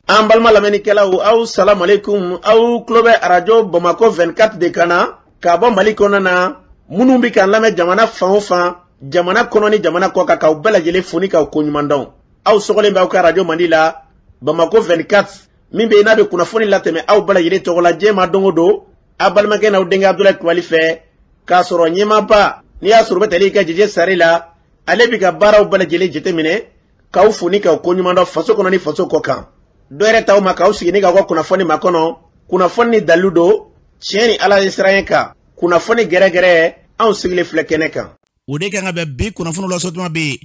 an balma lamɛnnikɛlaw aw salam aleikum aw tulo bɛ arajo Bamako 24 de kana ka bɔ Mali kɔnɔ na minnu bi kan lamɛn jamana fan o fan jamana kɔnɔ ni jamana kɔ kan k'aw bɛɛ lajɛlen foni k'aw koɲuman dɔn aw sɔgɔlen bɛ aw ka arajo Mandi la Bamako 24 min bɛ n'a bɛ kunnafoni latɛmɛ aw bɛɛ lajɛlen tɔgɔ la diɲɛ ma don o don a balimakɛ n'aw denkɛ Abdulaye Kulibali fɛ k'a sɔrɔ ɲɛmaaba n'i y'a sɔrɔ bɛ tali ka jɛjɛ sari la ale bi ka baaraw bɛɛ lajɛlen jateminɛ k'aw foni k'aw koɲuman dɔn faso kɔnɔ ni faso kɔ kan dɔ yɛrɛ t'aw ma k'aw sigi ni k'aw ka kunnafoni ma kɔnɔ kunnafoni ni dalilu don tiɲɛ ni ala ye siran kan kunnafoni gɛrɛgɛrɛ anw sigilen filɛ kɛnɛ kan o de kan ka bɛn bi kunnafoni la sotuma bɛ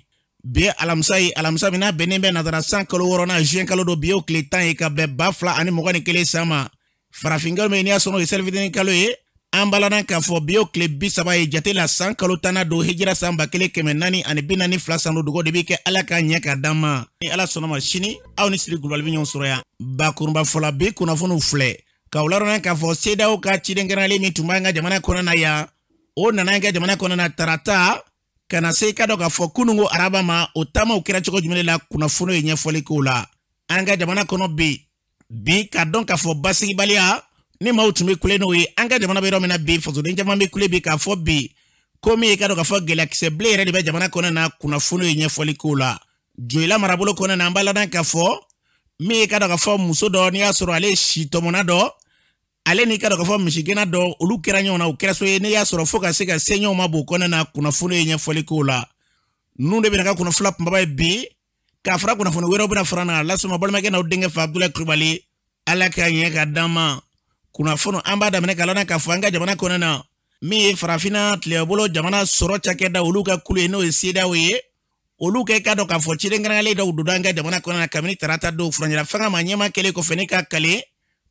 bi alamisa min n'a bɛnnen bɛ nazara san kalo 6 juin kalo don bi o tile 10 ye ka bɛn 2021 san ma farafinkalo min n'i y'a sɔrɔ o ye selifitini kalo ye an balana k'a fɔ bi o tile 30 ye jate la san kalo 10 don hijira san 1442 san dogo de bɛ kɛ ala ka ɲɛ ka d'an ma ni ala sɔnna ma sini aw ni Sidi Kulibali bɛ ɲɔgɔn sɔrɔ yan bakurunba fɔla bi kunnafoniw filɛ k'aw ladɔnniya k'a fɔ CEDEAO ka ciden kɛrɛnkɛrɛnlen min tun b'an ka jamana kɔnɔ na yan o nana an ka jamana kɔnɔ na tarata ka na se ka dɔ k'a fɔ kunungo araba ma o taamaw kɛra cogo jumɛn la kunnafoni ye ɲɛfɔli k'o la an ka jamana kɔnɔ bi ka dɔn k'a fɔ basigibaliya ni maaw tun bɛ kule n'o ye an ka jamana bɛ yɔrɔ min na bi fasoden caman bɛ kule bi k'a fɔ bi ko min ye ka dɔn k'a fɔ gɛlɛyakisɛ bilen yɛrɛ de bɛ jamana kɔnɔ na kunnafoni ye ɲɛfɔli k'o la Joyila marabolo kɔnɔ na an b'a ladan k'a fɔ min ye ka dɔn k'a fɔ muso dɔ n'i y'a sɔrɔ ale si tɔmɔna dɔ ale ni ka dɔn k'a fɔ misigɛnna dɔ olu kɛra ɲɔgɔn na o kɛra so ye n'i y'a sɔrɔ fo ka se ka se ɲɔgɔn ma b'o kɔnɔ na kunnafoni ye ɲɛfɔli k'o la ninnu de bɛna ka kunnafoni kunbaba ye bi k'a fara kunnafoni wɛrɛw bɛna fara na lasɔrɔ balimakɛ n'aw denkɛ fa Abdulaye Kulibali ala ka ɲɛ ka d'an ma kunnafoni an b'a daminɛ ka ladan k'a fɔ an ka jamana kɔnɔ na min ye farafinna tilebolo jamana sɔrɔ cakɛda olu ka kulu ye n'o ye CEDEAO ye olu kɛ ka dɔn k'a fɔ ciden kɛrɛnkɛrɛnlen dɔw don an ka jamana kɔnɔ na kabini tarata don furancɛla fanga ma ɲɛma kɛlen kɔfɛ ne ka kale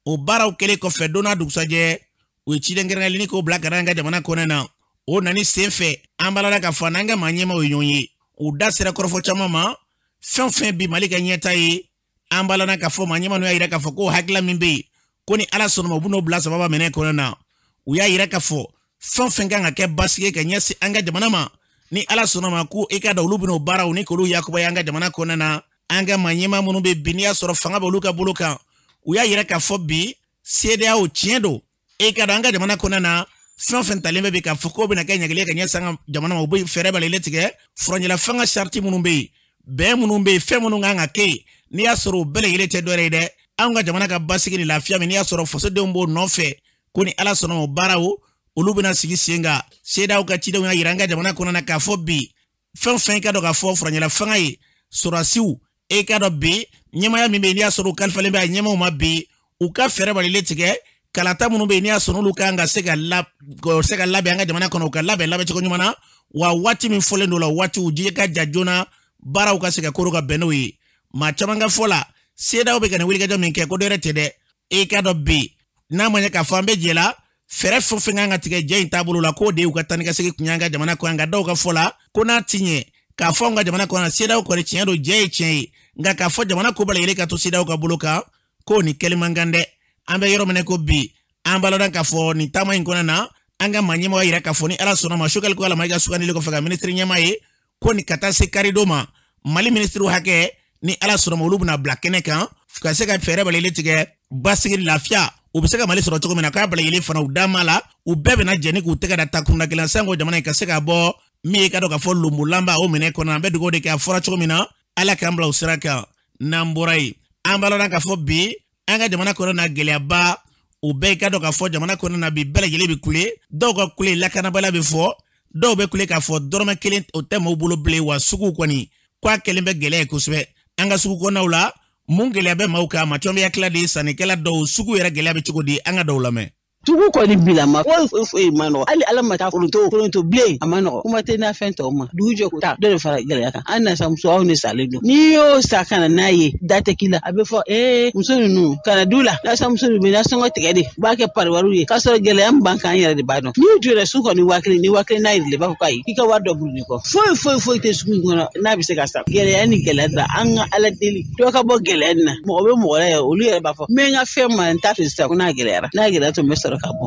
o baaraw kɛlen kɔfɛ don n'a dugusajɛ o ye ciden kɛrɛnkɛrɛnlen k'o bila ka an ka jamana kɔnɔ na o nani senfɛ an b'a la k'a fɔ n'an ka maa ɲɛmaw ye ɲɔgɔn ye u da sera kɔrɔfɔ caman ma fɛn fɛn bi Mali ka ɲɛta ye an b'a la k'a fɔ maa ɲɛmaw y'a yira k'a fɔ ko hakilila min bɛ yen ko ni ala sɔnna ma u bɛ n'o bila sababa minɛ kɔnɔ na u y'a yira k'a fɔ fɛn fɛn kan ka kɛ basigi ka ɲɛsin an ka jamana ma ni ala sɔnna ma ko i ka da olu bɛn'o baaraw ni k'olu yakubaya an ka jamana kɔnɔ na an ka maa ɲɛma minnu bɛ bi n'i y'a sɔrɔ fanga bɛ olu ka bolo kan u y'a yira k'a fɔ bi CEDEAO tiɲɛ don i ka da an ka jamana kɔnɔ na fɛn fɛn talen bɛ bi k'a fɔ k'o bɛna kɛ ɲɛgɛlen ka ɲɛsin an ka jamana ma u bɛ fɛɛrɛ bali tigɛ furancɛla fanga sariti minnu bɛ yen bɛn minnu bɛ yen fɛn minnu kan ka kɛ yen n'i y'a sɔrɔ o bɛɛ lajɛlen tɛ dɔ wɛrɛ ye dɛ an ka jamana ka basigi ni lafiya min n'i y'a sɔrɔ fasodenw b'o nɔfɛ ko ni ala sɔnna o baaraw olu bɛna sigi sen kan CEDEAO ka cidenw y'a yira an ka jamana kɔnɔ na k'a fɔ bi fɛn fɛn ka dɔn k'a fɔ furancɛla fanga ye sɔrɔdasiw e ka dɔn bi ɲɛmaya min bɛ yen n'i y'a sɔrɔ u kalifalen bɛ a ɲɛmaw ma bi u ka fɛɛrɛ balilen tigɛ kalata minnu bɛ yen n'i y'a sɔrɔ olu kan ka se ka labɛn an ka jamana kɔnɔ u ka labɛn cogo ɲuman na wa waati min fɔlen don la waatiw ji ka ja joona baaraw ka se ka koro ka bɛn n'o ye maa caman ka fɔ la CEDEAO bɛ ka nin wulikajɔ min kɛ ko dɔ yɛrɛ tɛ dɛ e ka dɔn bi n'a ma ɲɛ k'a fɔ an bɛ jɛ la fɛɛrɛ fɛn fɛn kan ka tigɛ jɛ in taabolo la k'o de ye u ka taa ni ka segin kun y'an ka jamana kɔnɔ nka dɔw ka fɔ la ko n'a ti ɲɛ k'a fɔ an ka jamana kɔnɔ CEDEAO kɔni tiɲɛ don jɛ ye tiɲɛ ye nka k'a fɔ jamana ko bala yɛlɛ ka to CEDEAO ka bolo kan k'o ni kɛli man kan dɛ an bɛ yɔrɔ minɛ ko bi an b'a ladan k'a fɔ nin taama in kɔnɔ na an ka maa ɲɛmɔgɔ yira k'a fɔ ni ala sɔnna ma sukali ko ala ma i ka sugandili kɔfɛ ka minisiri ɲɛma ye ko ni ka taa se karido ma Mali minisiriw hakɛ ni ala sɔnna ma olu bɛna bila kɛnɛ kan ka se ka fɛɛrɛ bali tigɛ basigi lafiya u bɛ se ka Mali sɔrɔ cogo min na k'a bala yɛlɛ fana u dama la u bɛɛ bɛna jɛni k'u tɛgɛ da ta kunna kelen sanko jamana in ka se ka bɔ min ye ka dɔn k'a fɔ lumbulanba o minɛ kɔnɔ an bɛ dugawu de kɛ a fɔra cogo min na ala k'an bila u sira kan n'an bɔra yen an b'a ladan k'a fɔ bi an ka jamana kɔnɔ na gɛlɛyaba u bɛɛ ka dɔn k'a fɔ jamana kɔnɔ na bi bɛɛ lajɛlen bɛ kule dɔw ka kule lakanabala bɛ fɔ dɔw bɛ kule k'a fɔ dɔrɔmɛ kelen o tɛ maaw bolo bilen wa sugu kɔni k'a kɛlen bɛ gɛlɛya kosɛbɛ an ka sugu kɔnɔnaw la mun gɛlɛya bɛ maaw kan ma caman bɛ hakili de sannikɛla dɔw sugu yɛrɛ gɛlɛya bɛ cogo di an ka dɔw lamɛn tugu kɔni bila ma foyi ma nɔgɔ hali ala ma taa foronto bilen a ma nɔgɔ kuma tɛ n'a fɛn tɔw ma dugu jɔ ko taa dɔ de fara gɛlɛya kan an nasa muso aw ni salen don n'i y'o sa kana n'a ye da tɛ k'i la a bɛ fɔ muso ninnu kana du la nasa muso ninnu bɛ na sɔngɔ tigɛ de u b'a kɛ pariwariw ye k'a sɔrɔ gɛlɛya min b'an kan an yɛrɛ de b'a dɔn n'i jɔra su kɔni waa kelen n'a yɛrɛ de b'a fɔ k'ayi k'i ka wari dɔ buru nin kɔ foyi tɛ sugu in kɔnɔ n'a bɛ se ka sa gɛlɛya ni gɛlɛya da an ka ala deli dɔ ka bɔ gɛlɛya nin na mɔgɔ bɛ mɔgɔ la olu yɛrɛ b'a fɔ n bɛ n ka fɛn ma n t'a fɛ sisan ko n'a gɛlɛyara tun bɛ sɔrɔ sɔrɔ ka bɔ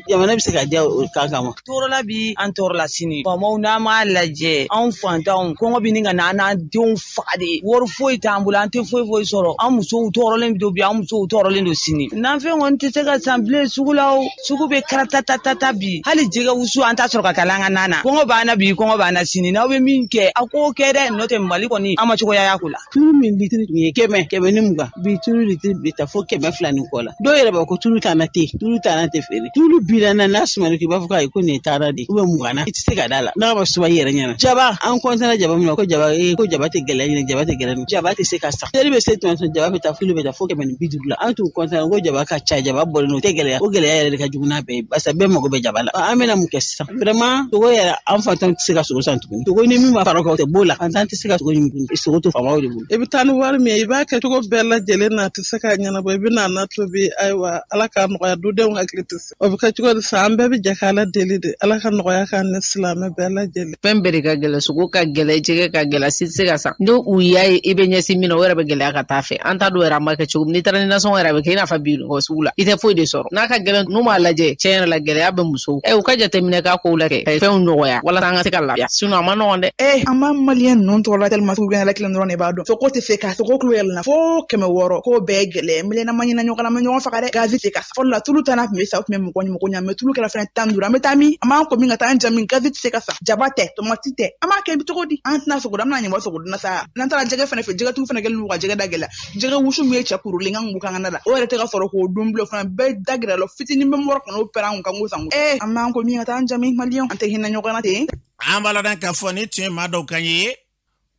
jamana bɛ se ka diya o kan kama tɔɔrɔla bi an tɔɔrɔla sini faamaw n'an m'a lajɛ anw fantanw kɔngɔ bɛ nin ka na an n'an denw faga de wari foyi t'an bolo an tɛ foyi sɔrɔ an musow tɔɔrɔlen don bi an musow tɔɔrɔlen don sini nanfɛn kɔni tɛ se ka san bilen sugu la o sugu bɛ karata bi hali jɛgɛ wusu an t'a sɔrɔ ka kalan an ka nana kɔngɔ b'an na bi kɔngɔ b'an na sini n'aw bɛ min kɛ a k'o kɛ dɛ n'o tɛ Mali kɔni an ma cogoya y'a ko la tulu min litiri tun ye 100 ni 20 bi tulu litiri bɛ taa fo 200 ni kɔ la dɔw yɛrɛ b'a ko tulu t'an tɛ feere tulu bilenna n'a sumana k'i b'a fɔ k'a ye ko nin ye taara de mugana i tɛ se ka da la n'a ma suma i yɛrɛ ɲɛna jaba an kɔntana jaba min na ko jaba tɛ gɛlɛya ɲini jaba tɛ se ka sa seli bɛ se tuma jaba bɛ taa fili bɛ taa fo 150 la an tun kɔntana ko jaba ka ca jaba bɔlen o tɛ gɛlɛya o gɛlɛya yɛrɛ de ka jugu n'a bɛɛ ye barisa bɛɛ mago bɛ jaba la an bɛna mun kɛ sisan vraiment togo yɛrɛ an fantanw tɛ se ka sogo san tuguni togo ni min ma fara o tɛ b'o la fantan tɛ se ka sogo ɲimi sogo to faamaw de bolo i bɛ taa ni wari min ye i b'a kɛ cogo bɛɛ lajɛlen na a tɛ se ka ɲɛnabɔ i bɛ na na tobi ayiwa ala ka nɔgɔya dudenw hakili tɛ se o bɛ kɛ cogo di sa an bɛɛ bɛ jɛ k'ala deli de ala ka nɔgɔya k'an ni silamɛ bɛɛ lajɛlen fɛn bɛɛ de ka gɛlɛ sogo ka gɛlɛ jɛgɛ ka gɛlɛ si tɛ se ka san ni u y'a ye i bɛ ɲɛsin min na o yɛrɛ bɛ gɛlɛya ka taa fɛ an t'a dɔn yɛrɛ an b'a kɛ cogo min n'i taara ni nasɔngɔ yɛrɛ bɛ kɛ i n'a fɔ bi sugu la i tɛ foyi de sɔrɔ n'a ka gɛlɛn n'u m'a lajɛ tiɲɛ yɛrɛ la gɛlɛya bɛ musow u ka jateminɛ k'a kow la kɛ ka fɛnw nɔgɔya walasa an ka se ka lafiya sinon a ma nɔgɔn dɛ an b'a maliyɛn ninnu tɔgɔ la tellement sugu gɛnɛ kelen dɔrɔn de b'a dɔn sogo tɛ fɛ ka sogo kilo yɛlɛna fo 600 k'o bɛɛ gɛlɛya miliyɛn ma ɲina ɲɔgɔn na ma ɲɔgɔn faga dɛ gazi tɛ ka sa fɔlɔ la tulu tana tun bɛ sa o tun bɛ mɔgɔ ɲɛ mɛ tulu kɛra fɛnɛ 15 an bɛ taa min an b'an ko min ka taa an jamin gazi tɛ se ka sa jaba tɛ tomati tɛ an b'a kɛ bi cogo di an tɛna sogo an bɛna ɲɛbɔ sogo dunna sa n'an taara jɛgɛ fɛnɛ fɛ jɛgɛtigiw fɛnɛ kɛlen don ka jɛgɛ da gɛlɛya jɛgɛ wusu min ye cɛ kurulen kan kan na la o yɛrɛ tɛ ka sɔrɔ k'o dun bilen fana bɛɛ da gɛrɛ la fitinin bɛ mɔrɔ kɔnɔ o pɛrɛn an kan ko san an b'an ko min ka taa an jamin maliyɛn an tɛ hinɛ ɲɔgɔn na ten an b'a ladan k'a fɔ ni tun ye maa dɔw kan ye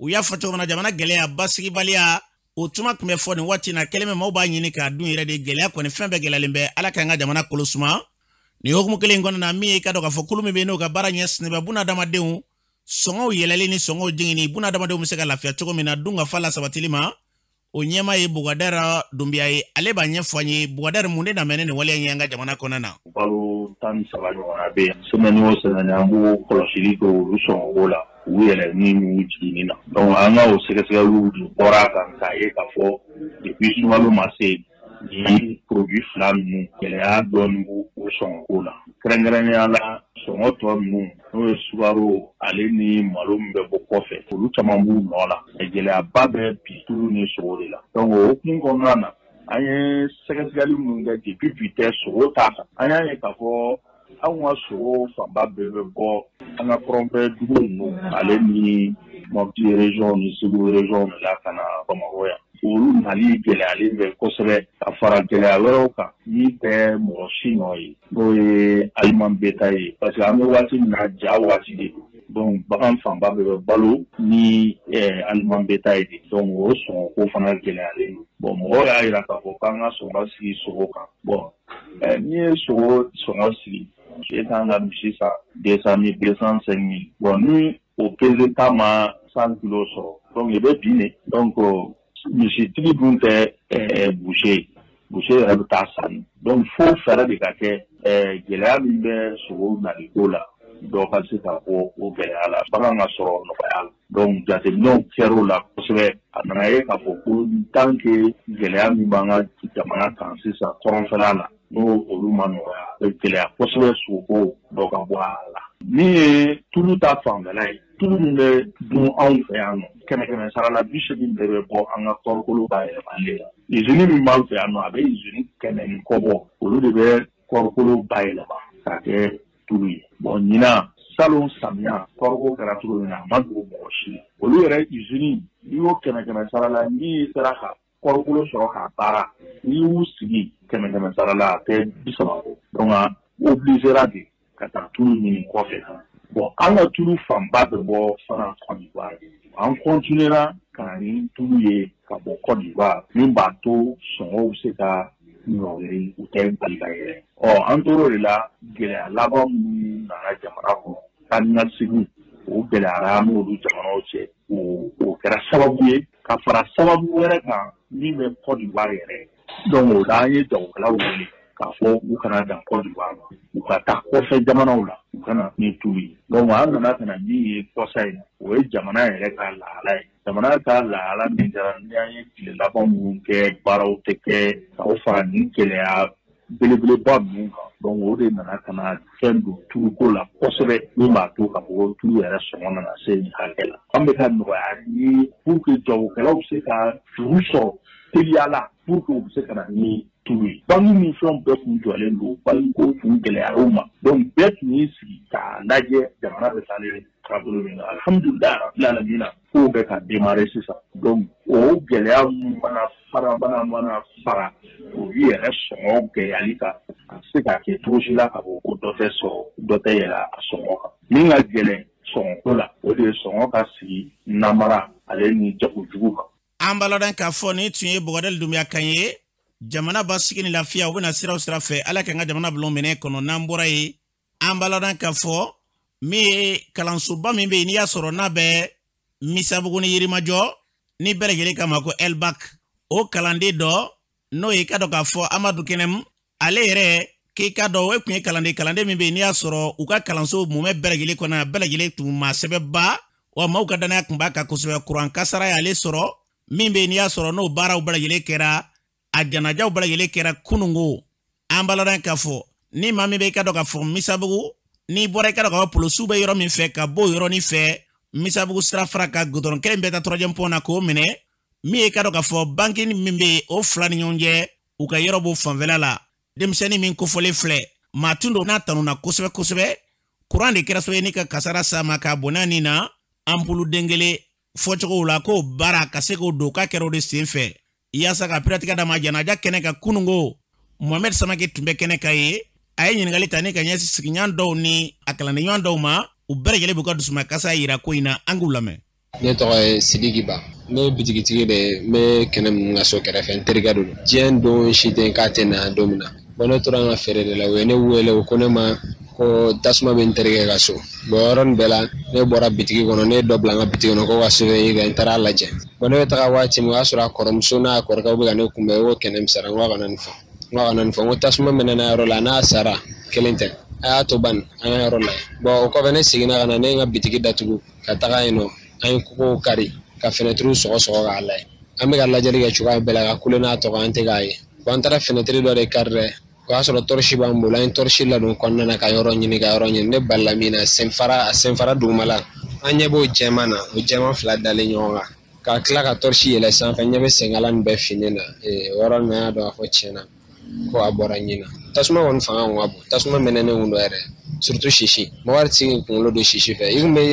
u y'a fɔ cogo min na jamana gɛlɛya basigibaliya o tuma tun bɛ fɔ nin waati na kɛlen bɛ maaw b'a ɲini k'a dun yɛrɛ de gɛlɛya kɔni fɛn bɛɛ gɛlɛyalen bɛ ala k'an ka jamana kolo suma nin hukumu kelen in kɔnɔna na min ye i ka dɔn k'a fɔ kulu min bɛ yen n'o ka baara ɲɛsinnen bɛ bunadamadenw sɔngɔw yɛlɛli ni sɔngɔw jiginni bunadamadenw bɛ se ka lafiya cogo min na dun ka fa la sabatili ma o ɲɛma ye Bugadara Dumbiya ye ale b'a ɲɛfɔ an ye Bugadara mun de namɛn ni waleya ye an ka jamana kɔnɔna na balo 13 ɲɔgɔnna bɛ yen semaine o semaine an b'o kɔlɔsili kɛ olu sɔngɔko la u yɛlɛ ni n'u jiginni na donc an ka o sɛgɛsɛgɛliw bɔra kan k'a ye k'a fɔ depuis sunkalo ma se ni produit fila ninnu gɛlɛya dɔɔni b'u sɔngɔko la kɛrɛnkɛrɛnnenya la sɔngɔ tɔ ninnu n'o ye sukaro ale ni malo min bɛ bɔ kɔfɛ olu caman b'u nɔ la gɛlɛyaba bɛ bi tulu ni sogo de la donc o hukumu kɔnɔna na an ye sɛgɛsɛgɛli minnu kɛ depuis bi tɛ sogo t'a kan an y'a ye k'a fɔ anw ka sogo fanba bɛɛ bɛ bɔ an ka kɔrɔnfɛ dugu ninnu ale ni Mopti région ni Segu région de la ka na Bamakɔ yan olu nali gɛlɛyalen bɛ kosɛbɛ ka fara gɛlɛya wɛrɛw kan min tɛ mɔgɔ si nɔ ye n'o ye aliment bétail ye parce que an bɛ waati min na ja waati de don donc bagan fanba bɛɛ bɛ balo ni aliment bétail de donc o sɔngɔko fana gɛlɛyalen don bon mɔgɔw y'a jira k'a fɔ k'an ka sɔngɔ sigi sogo kan bon n'i ye sogo sɔngɔ sigi e kan ka misi san 200 000 205 000 bon ni o pese ta ma 100 kilos sɔrɔ donc i bɛ bin de donc misitigi dun tɛ boucher yɛrɛ bɛ taa sanni donc fo fɛɛrɛ de ka kɛ gɛlɛya min bɛ sogo naliko la dɔw ka se ka bɔ o gɛlɛya la bagan ka sɔrɔ nɔgɔya la donc jateminɛw kɛr'o la kosɛbɛ a nana ye k'a fɔ ko tant que gɛlɛya min b'an ka jamana kan sisan kɔrɔnfɛla la n'o olu ma nɔgɔya a bɛ gɛlɛya kosɛbɛ sogoko dɔ ka bɔ a la min ye tulu ta fanfɛla ye tulu min bɛ dun anw fɛ yan nɔ 100 sara la 80 bɛɛ bɛ bɔ an ka kɔɔrikolo bayɛlɛmali la usine min b'an fɛ yan nɔ a bɛ usine 100 ni kɔ bɔ olu de bɛ kɔɔrikolo bayɛlɛma k'a kɛ tulu ye bon ɲinan salon samiya kɔɔriko kɛra cogo min na a ma dogo mɔgɔ si olu yɛrɛ usine n'i y'o 100 sara la n'i sera ka kɔɔrikolo sɔrɔ k'a baara n'i y'u sigi 100 sara la a tɛ 30 bɔ donc a obligera de ka taa tulu ɲini kɔfɛ bon an ka tulu fanba bɛ bɔ fana Côte d'Ivoire an continuera ka na ni tulu ye ka bɔ Côte d'Ivoire min b'a to sɔngɔw bɛ se ka ɲɔgɔnri u tɛ bali ka yɛlɛ an tor'o de la gɛlɛya laban minnu nana jamana kɔnɔ taa ni ka segin o gɛlɛyara an n'olu jamanaw cɛ o kɛra sababu ye ka fara sababu wɛrɛ kan min bɛ Côte d'Ivoire yɛrɛ donc o la an ye jagokɛlaw wele k'a fɔ u kana dan Côte d'Ivoire ma u ka taa kɔfɛ jamanaw la u kana ni tulu ye donc an nana ka na min ye kɔsa ye o ye jamana yɛrɛ ka lahala ye jamana ka lahala min kɛra ni an ye tile laban minnu kɛ baaraw tɛ kɛ k'aw fara ni gɛlɛya belebeleba ninnu kan donc o de nana ka na fɛn don turuko la kosɛbɛ min b'a to ka fɔ turu yɛrɛ sɔngɔ nana se nin hakɛ la an bɛ ka nɔgɔya ni pour que jagokɛlaw bɛ se ka juru sɔrɔ teliya la pour que u bɛ se ka na ni turu ye banque ni fɛnw bɛɛ tun jɔlen don banque ko tun gɛlɛyara u ma donc bɛɛ tun y'i sigi k'a lajɛ jamana bɛ taa ni taabolo min na alhamdulilayi rabbil alamina k'o bɛ ka démarrer sisan donc o gɛlɛya minnu mana fara o yɛrɛ sɔngɔ gɛlɛyali kan a bɛ se ka kɛ cogo si la ka fɔ ko dɔ tɛ sɔrɔ dɔ tɛ yɛlɛ a sɔngɔ kan min ka gɛlɛn sɔngɔko la o de ye sɔngɔ ka sigi namara ale ni jagojugu kan. An baladan k'a fɔ ni tun ye Bɔgɔdɛli Dunbiya kan ye jamana basigi ni lafiya u bɛna sira o sira fɛ ala kan ka jamana bila minɛ kɔnɔ n'an bɔra ye an baladan k'a fɔ min ye kalansoba min bɛ yen n'i y'a sɔrɔ n'a bɛ Misabugu ni Yirimajɔ ni bɛɛ lajɛlen kama ko Elbak o kalanden dɔ n'o ye ka dɔn k'a fɔ Amadu Kɛnɛmu ale yɛrɛ k'i ka dɔn o tun ye kalanden min bɛ yen n'i y'a sɔrɔ u ka kalanso mumɛ bɛɛ lajɛlen kɔnɔ bɛɛ lajɛlen tun maa sɛbɛba wa maaw ka danaya tun b'a kan kosɛbɛ kuran kasara y'ale sɔrɔ min bɛ yen n'i y'a sɔrɔ n'o baaraw bɛɛ lajɛlen kɛra a janajaw bɛɛ lajɛlen kɛra kunungo an baladan k'a fɔ ni maa min bɛ i ka dɔn k'a fɔ Misabugu n'i bɔra i ka dɔn k'a fɔ polosiw bɛ yɔrɔ min fɛ ka bɔ yɔrɔnin fɛ Misabugu sira fara ka goudron kelen bɛ taa troisième pont na k'o minɛ min ye ka dɔn k'a fɔ banque min bɛ o fila ni ɲɔgɔn cɛ u ka yɔrɔ b'o fanfɛla la denmisɛnnin min kofɔlen filɛ maa tun don n'a tanuna kosɛbɛ kosɛbɛ kuran de kɛra so ye ni ka kasara sa ma k'a bɔnna nin na ampulu den kelen fɔcogow la k'o baara ka se k'o don k'a kɛra o de sen fɛ yaasa ka piratika d'a ma janaja kɛnɛ ka kunungo Mohamed Samake tun bɛ kɛnɛ ka ye a ye ɲininkali ta ni ka ɲɛsin sigiɲɔgɔn dɔw ni a kalanden ɲɔgɔn dɔw ma u bɛɛ lajɛlen b'u ka dusuma kasa yira ko in na an k'u lamɛn. Ne tɔgɔ ye Sidiki Ba ne ye bitigitigi de ye n bɛ kɛnɛ min ka so kɛrɛfɛ n terikɛ don diɲɛ don si tɛ k'a tɛ na don min na bon ne tora n ka feere de la u ye ne wele u ko ne ma ko tasuma bɛ n terikɛ ka so bon yɔrɔnin bɛɛ la ne bɔra bitigi kɔnɔ ne ye dɔ bila n ka bitigi kɔnɔ ko ka surveiller kɛ n taara lajɛ bon ne bɛ taga waati min o y'a sɔrɔ a kɔrɔmuso n'a kɔrɔkɛw bɛ ka ne kunbɛn o kɛnɛ min sara n ko a kana nin fɔ n ko tasuma mɛnɛna yɔrɔ la n'a sara kelen tɛ a y'a to ban an ka yɔrɔ la bon o kɔfɛ ne seginna ka na ne ye n ka bitigi datugu ka taga yen nɔ an ye kokow kari ka fenɛtiriw sɔgɔ k'a lajɛ an bɛ ka lajɛli kɛ cogoya bɛɛ la ka kule n'a tɔgɔ an tɛ k'a ye bon an taara fenɛtiri dɔ de kari dɛ o y'a sɔrɔ tɔrɔsi b'an bolo an ye tɔrɔsi ladon kɔnɔna na ka yɔrɔ ɲini ne balila min na senfara dugumala an ɲɛ b'o jɛman na o jɛman fila dalen ɲɔgɔn kan ka tila ka tɔrɔsi yɛlɛ sanfɛ ɲɛ bɛ senkala nin bɛɛ fini na o yɔrɔ min y'a dɔn k'a fɔ tiɲɛna ko a bɔra ɲin na tasuma kɔni fanga kun ka bon tasuma mɛnɛ ne kun don yɛrɛ surtout sisi mɔgɔ tɛ se k'i kunkolo don sisi fɛ i kun bɛ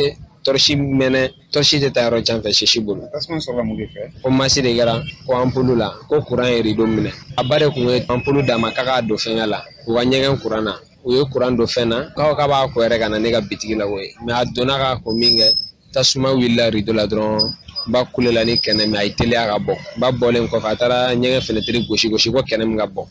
tɔrɔsi mɛnɛ tɔrɔsi tɛ taa yɔrɔ jan fɛ sisi bolo tasuma sɔrɔla mun de fɛ ko masi de kɛra ko ampulu la ko kuran ye rideau minɛ a ba de kun ye ampulu d'a ma k'a k'a don fɛngɛ la u ka ɲɛgɛn kuran na u ye kuran don fɛn na k'a b'a ko yɛrɛ ka na ne ka bitigi la koyi mais a donna k'a ko min kɛ tasuma wulila rideau la dɔrɔn ba kulela ni kɛnɛ min a ye teliya ka bɔ ba bɔlen kɔfɛ a taara ɲɛgɛn fenɛtiri gosi ko kɛnɛ min ka bɔ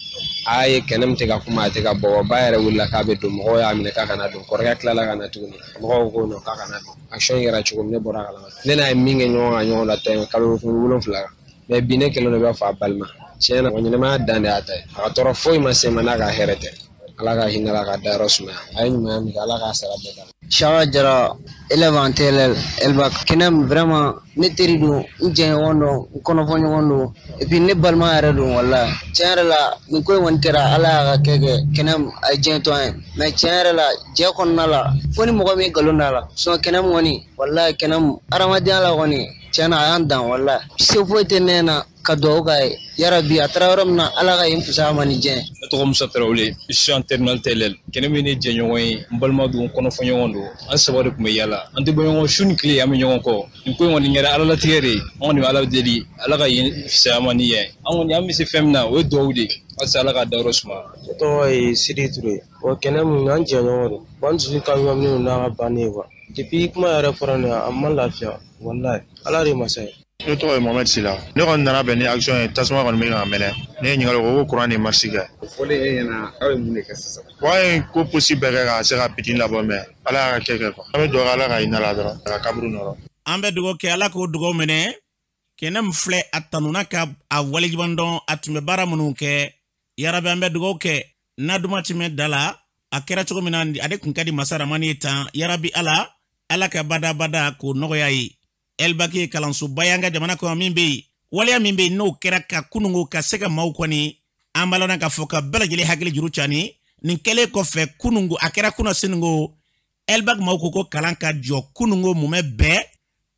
a ye kɛnɛ min tɛ ka kuma a tɛ ka bɔ ba yɛrɛ wulila k'a bɛ don mɔgɔw y'a minɛ k'a kana don kɔrɔkɛ tilala ka na tuguni mɔgɔw ko non k'a kana don action kɛra cogo min ne bɔra a kalama ne n'a ye min kɛ ɲɔgɔn kan ɲɔgɔn la tɛ kalo 7 kan mais bi ne kɛlen don b'a fɔ a balima tiɲɛ na ɲɛnɛmaya dan de y'a ta ye a ka tɔɔrɔ foyi ma se ma n'a ka hɛrɛ tɛ ala ka hinɛ la ka dayɔrɔ sumaya a ye ɲumanya min kɛ ala k'a sara bɛɛ kan Shaka Jara élève en TLL Elbak Kɛnɛ vraiment ne teri don n jɛɲɔgɔn don n kɔnɔfɔɲɔgɔn don et puis ne balima yɛrɛ don walahi tiɲɛ yɛrɛ la nin ko in kɔni kɛra ala y'a ka kɛ Kɛnɛ a ye diɲɛ to an ye mais tiɲɛ yɛrɛ la diɲɛ kɔnɔna la fo ni mɔgɔ min nkalon d'a la Kɛnɛ kɔni walahi Kɛnɛ hadamadenya la kɔni tiɲɛ na a y'an dan walahi se foyi tɛ ne na ka dugawu k'a ye yarabi a taara yɔrɔ min na ala ka yen fisaya ma ni diɲɛ ne tɔgɔ Musa Tarawele je suis en terminale TLL Kɛnɛ min ne jɛɲɔgɔn ye n balima don n kɔnɔfɔɲɔgɔn don an saba de tun bɛ yala an tɛ bɔ ɲɔgɔn su ni tile an bɛ ɲɔgɔn kɔ nin ko in kɔni kɛra ala latigɛ de ye an kɔni bɛ ala deli ala ka yen fisaya ma ni yɛn an kɔni an bɛ se fɛn min na o ye dugawu de walasa ala ka dayɔrɔ suma ne tɔgɔ ye Sidi Ture wa Kɛnɛ min an jɛɲɔgɔn don wa n dusu ka ɲɔgɔn n'a ka banni ye depuis kuma yɛrɛ fɔra ne a ma lafiya wallahi ala de masa ye ne tɔgɔ ye Mohamed Sila ne kɔni nana bɛn ni action ye tasuma kɔni bɛ ka mɛnɛ ne ye ɲininkali ko kuran de marché kɛ fɔlen e ɲɛna aw ye mun de kɛ sisan bon an ye ko possible bɛɛ kɛ ka se ka bitini labɔ mais ala y'a kɛ quoi an bɛ dugawu ala ka hinɛ la dɔrɔn a ka kaburu nɔrɔ an bɛ dugawu kɛ ala k'o dugawu minɛ Kɛnɛ min filɛ a tanuna ka a waleɲuman dɔn a tun bɛ baara minnu kɛ yarabi an bɛ dugawu kɛ n'a duma tɛmɛ da la a kɛra cogo min na ale kun ka di masa ramani ye tan yarabi ala ka bada k'o nɔgɔya ye Elbak ye kalansoba y'an ka jamana kɔnɔ min bɛ yen waleya min bɛ yen n'o kɛra ka kunungo ka se ka maaw kɔni an b'a lɔn k'a fɔ ka bɛɛ lajɛlen hakili juru cani nin kɛlen kɔfɛ kunungo a kɛra kunna siningo Elbak maaw ko kalan ka jɔ kunungo mumɛ bɛɛ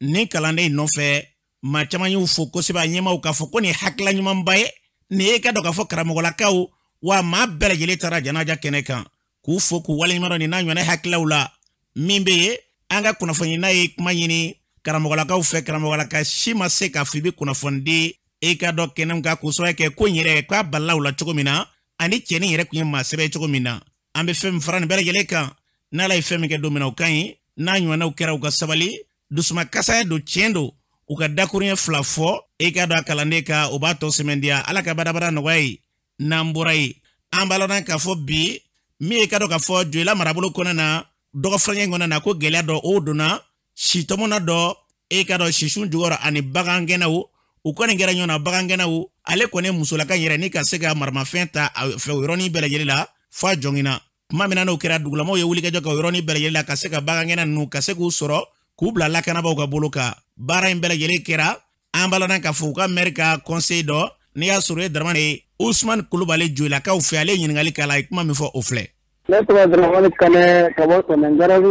nin kalanden nɔfɛ maa caman y'u fo kosɛbɛ a ɲɛmaw k'a fɔ ko nin hakila ɲumanba ye nin ye ka dɔ k'a fɔ karamɔgɔlakaw wa maa bɛɛ lajɛlen taara janaja kɛnɛ kan k'u fo k'u waleɲuman dɔn nin n'a ɲɔgɔnna hakilaw la min bɛ ye an ka kunnafoni n'a ye kuma ɲini karamɔgɔlakaw fɛ karamɔgɔlaka si ma se k'a fɔ i bɛ kunnafoni di e ka dɔ kɛnɛw ka k'o sababu kɛ ko in yɛrɛ k'a balila u la cogo min na ani cɛnin yɛrɛ tun ye maa sɛbɛ cogo min na an bɛ fɛn min fara nin bɛɛ lajɛlen kan n'ala ye fɛn min kɛ don min na o ka ɲi n'a ɲɔgɔnnaw kɛra u ka sabali dusuma kasaya don tiɲɛ don u ka dakuruɲɛ fila fɔ e ka dɔn a kalanden ka o b'a tɔ sɛmɛndiya ala ka badabada nɔgɔya ye n'an bɔra ye an b'a lɔn k'a fɔ bi min ye ka dɔn k'a fɔ Joyila marabolo kɔnɔ na dɔgɔfurancɛ kɔnɔ na ko gɛlɛya dɔ o donna sitɔmɔna dɔ e ka dɔn sisun jukɔrɔ ani bagangɛnnaw u kɔni kɛra ɲɔgɔn na bagangɛnnaw ale kɔni musolaka yɛrɛ ni ka se ka maramafɛn ta a fɛ o yɔrɔnin bɛɛ lajɛlen la fo a jɔngina kuma min na n'o kɛra dugulamaw ye wulikajɔ ka o yɔrɔnin bɛɛ lajɛlen la ka se ka bagangɛnna ninnu ka se k'u sɔrɔ k'u bila lakanabaw ka bolo kan baara in bɛɛ lajɛlen kɛra an b'a lɔn k'a fɔ u ka maire ka conseil dɔ n'i y'a sɔrɔ ye Daramani Usman Kulubali Joyilakaw fɛ ale ye ɲininkali k'a la a ye kuma min fɔ o filɛ. Ne tɔgɔ Daramani Kanɛ ka bɔ Tɔnɛ Ngarabi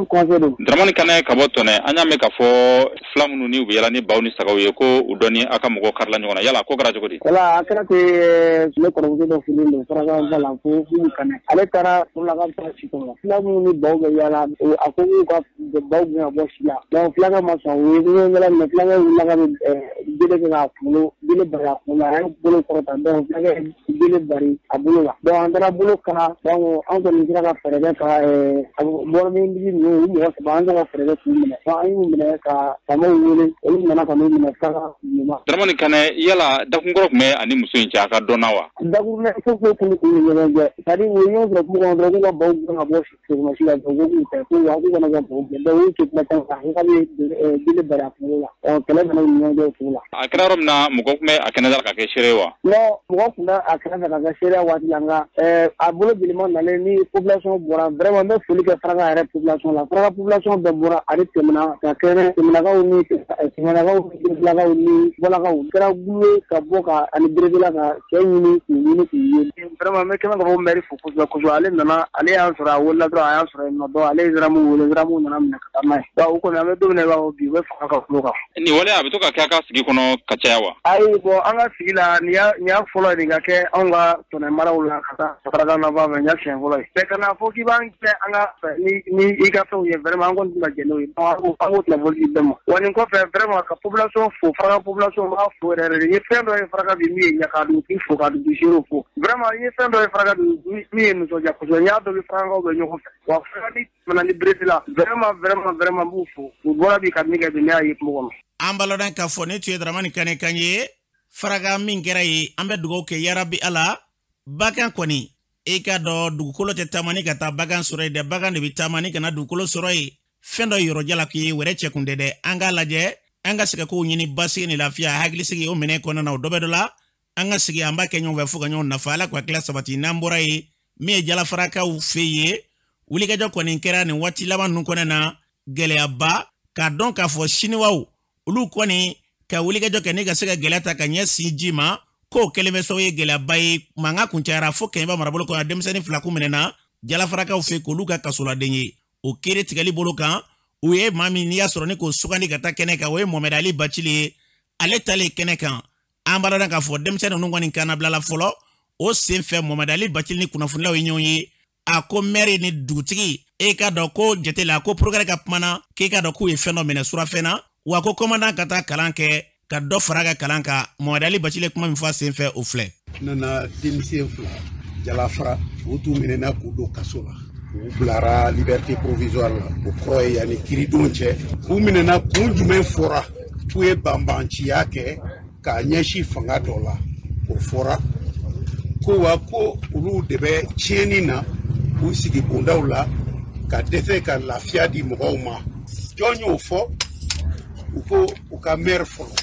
conseil don. Daramani Kanɛ ka bɔ Tɔnɛ an y'a mɛn k'a fɔ fila minnu ni u bɛ yala ni baw ni sagaw ye ko u dɔnni a ka mɔgɔ karila ɲɔgɔn na yala ko kɛra cogo di? Wala a kɛra ten ne kɔrɔmuso dɔ fililen don Faraka Nfala ko Umu Kanɛ ale taara Fulaka taa si kɔnɔ fila minnu ni baw bɛ yala a ko k'u ka baw gɛn ka bɔ si la donc Fulaka ma sɔn u ye ɲɔgɔn minɛ Fulaka wulila ka jele kɛ k'a kunkolo jele bari a kunkolo la a ye bolo kɔrɔta donc Fulaka jele bari a bolo la donc an taara bolo kana donc an kɔni sera ka fɛɛrɛ kɛ ka bɔrɔdentigi ninnu u mɔgɔ saba an sera ka fɛɛrɛ kɛ k'u minɛ an y'u minɛ ka faamaw wele olu nana ka n'u minɛ Fulaka ɲuman. Daramani Kanɛ yala dakunkɔrɔ tun bɛ ani muso in cɛ a ka dɔnna wa? Dakuruɲɛ foyi foyi tun t'u ni ɲɔgɔn cɛ c'est-à-dire u ye ɲɔgɔn sɔrɔ kungo kɔnɔ dɔrɔn k'u ka baw gɛn ka bɔ sogomasi la dɔrɔn ko k'u tɛ ko wa k'u kana ka baw gɛn donc u y'u to kuma kan ka bɛ jele bari a kunkolo la kɛlɛ fana y'u ni ɲɔgɔn cɛ o cogo la. A kɛra yɔrɔ min na mɔgɔ tun bɛ a kɛnɛ ka kɛ seere wa? Non mɔgɔ tun bɛ a kɛnɛ ka kɛ seere waati la nka a bolo bilenman nalen ni population bɔra vraiment n bɛ foli kɛ Faraka yɛrɛ population la Faraka population bɛɛ bɔra ani tɛmɛna ka kɛnɛ tɛmɛnakaw ni tɛmɛnakaw ni Fulakaw ni Bɔlakaw kɛra gulu ka bɔ ka ani berebela ka cɛ ɲini k'u ye vraiment n bɛ kɛmɛ ka fɔ maire fo kosɛbɛ kosɛbɛ ale nana ale y'an sɔrɔ a wolola dɔrɔn a y'an sɔrɔ yen nɔ donc ale ye Zaramu wele Zaramu nana minɛ ka taa n'a ye donc o kɔni an bɛ don min na i b'a fɔ bi u bɛ fanga ka kulo kan. Nin wale a bɛ to ka kɛ a ka sigi kɔnɔ ka caya wa? Ayi bon an ka sigi la nin y'a fɔlɔ ye nin ka kɛ anw ka Tɔnɛ maraw la ka taa Faraka nafa fɛ nin y'a siɲɛ fɔlɔ ye mais kana fɔ k'i b'an kɛ an ka ni i ka fɛnw ye vraiment an kɔni tɛna jɛn n'o ye an k'o kunnafoni di bɛɛ ma wa nin kɔfɛ vraiment ka population fo Faraka population b'a fo yɛrɛ yɛrɛ de n ye fɛn dɔ ye Faraka bi min ye Ɲakadugu fo ka dugu zéro fo vraiment n ye fɛn dɔ ye Faraka bi min ye nisɔndiya kosɛbɛ n y'a dɔn Farakaw bɛ ɲɔgɔn fɛ wa Faraka ni tɛmɛna ni berete la vraiment b'u fo u bɔra bi ka min kɛ bi ne y'a ye kungo kɔnɔ. An b'a lɔn k'a fɔ ne tun ye Daramani Kanɛ kan ye Faraka min kɛra ye an bɛ dugawu kɛ yarabi Ala bagan kɔni e ka dɔn dugukolo tɛ taamani ka taa bagan sɔrɔ ye dɛ bagan de bɛ taamani ka na dugukolo sɔrɔ ye fɛn dɔ yɔrɔjala k'i ye wɛrɛ cɛ kun tɛ dɛ an k'a lajɛ an ka se ka kow ɲini basigi ni lafiya hakilisigi o minɛ kɔnɔna na o dɔ bɛ dɔ la an ka sigi an b'a kɛ ɲɔgɔn fɛ fo ka ɲɔgɔn nafa Ala k'o hakilila sabati n'an bɔra ye min ye Jalafarakaw fɛ ye wulikajɔ kɔni kɛra nin waati laban ninnu kɔnɔ na gɛlɛyaba k'a dɔn k'a fɔ siniwaw olu kɔni ka wulikajɔ kɛ ne ka se ka gɛlɛya ta ka ɲɛsin ji ma k'o kɛlen bɛ sɔrɔ ye gɛlɛyaba ye mankan kun cayara fo Kɛɲɛba marabolo kɔnɔ denmisɛnnin fila kun minɛna Jalafarakaw fɛ k'olu ka kasoladen ye o kere tigɛli bolo kan u ye maa min n'i y'a sɔrɔ ni k'o sugandi ka taa kɛnɛ kan o ye Mohamed Ali Bacili ye ale talen kɛnɛ kan an b'a dɔn k'a fɔ denmisɛnnin ninnu kɔni kana bila la fɔlɔ o sen fɛ Mohamed Ali Bacili ni kunnafonilaw ye ɲɔgɔn ye a ko maire ni dugutigi e ka dɔn ko jate la ko progrès ka kumana k'e ka dɔn k'u ye fɛn dɔ minɛ surafɛn na wa ko commandant ka taa kalan kɛ ka dɔ fara ka kalan kan Mohamed Ali Bacili kuma min fɔ a sen fɛ o filɛ. Nana denmisɛn fila Jalafara u t'u minɛna k'u don kaso la u bilara liberté provisoire la o kɔrɔ ye yanni kiiridenw cɛ u minɛna kun jumɛn fɔra k'u ye banbanciya kɛ k'a ɲɛsin fanga dɔ la o fɔra ko wa ko olu de bɛ tiɲɛni na u sigi bondaw la ka dɛsɛ ka lafiya di mɔgɔw ma jɔn y'o fɔ u ko u ka maire fɔlɔ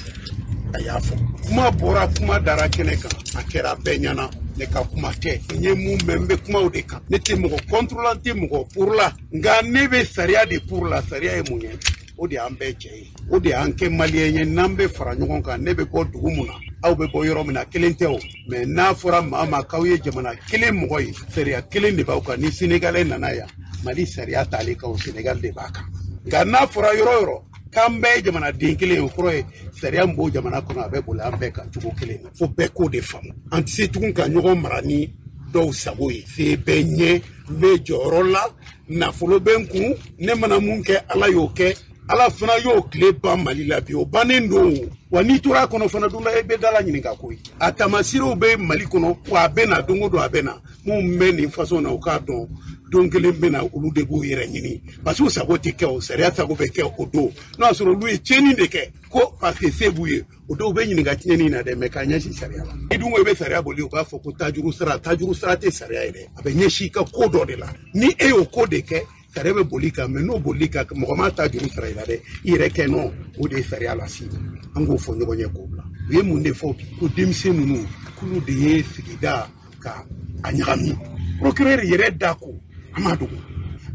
a y'a fɔ kuma bɔra kuma dara kɛnɛ kan a kɛra bɛɛ ɲɛna ne ka kuma tɛ n ye mun mɛn n bɛ kumaw de kan ne tɛ mɔgɔ contrôlant tɛ mɔgɔ pour la nka ne bɛ sariya de pour la sariya ye mun ye o de y'an bɛɛ cɛ ye o de y'an kɛ maliyɛn ye n'an bɛ fara ɲɔgɔn kan ne bɛ bɔ dugu mun na aw be bɔ yɔrɔ min na kelen tɛ o mais n'a fɔra maa ma k'aw ye jamana kelen mɔgɔ ye sariya kelen de b'aw kan ni Sénégalais nana yan Mali sariya t'ale kan o Sénégal de b'a kan nka n'a fɔra yɔrɔ yɔrɔ k'an bɛɛ ye jamanaden kelen ye o kɔrɔ ye sariya min b'o jamana kɔnɔ a bɛ boli an bɛɛ kan cogo kelen na fo bɛɛ k'o de faamu an tɛ se tugun ka ɲɔgɔn mara ni dɔw sago ye se bɛ ɲɛ n bɛ jɔyɔrɔ la nafolo bɛ n kun ne mana mun kɛ Ala y'o kɛ Ala fana y'o tile ban Mali la bi o bannen don wa n'i tora a kɔnɔ fana don dɔ e bɛ dala ɲininka koyi a tamasiraw bɛ Mali kɔnɔ wa a bɛ na don o don a bɛ na mun bɛ nin façon na o k'a dɔn don kelen bɛ na olu de b'u yɛrɛ ɲini parce que u sago tɛ kɛ o sariya sago bɛ kɛ o don n'o y'a sɔrɔ olu ye tiɲɛni de kɛ ko parce que se b'u ye o dɔw bɛ ɲininka tiɲɛni na dɛ mais k'a ɲɛsin sariya la ni dun ko i bɛ sariya boli u b'a fɔ ko tajuru sira tɛ sariya ye dɛ a bɛ ɲɛsin i ka ko dɔ de la ni e y'o ko de kɛ sariya bɛ boli kan mais n'o boli kan mɔgɔ ma ta juru sara i la dɛ i yɛrɛ kɛ nɔ o de ye sariya lase an k'o fɔ ɲɔgɔn ye k'o bila u ye mun de fɔ bi ko denmisɛn ninnu k'olu de ye sigida ka a ɲagami procureur yɛrɛ da ko a ma dogo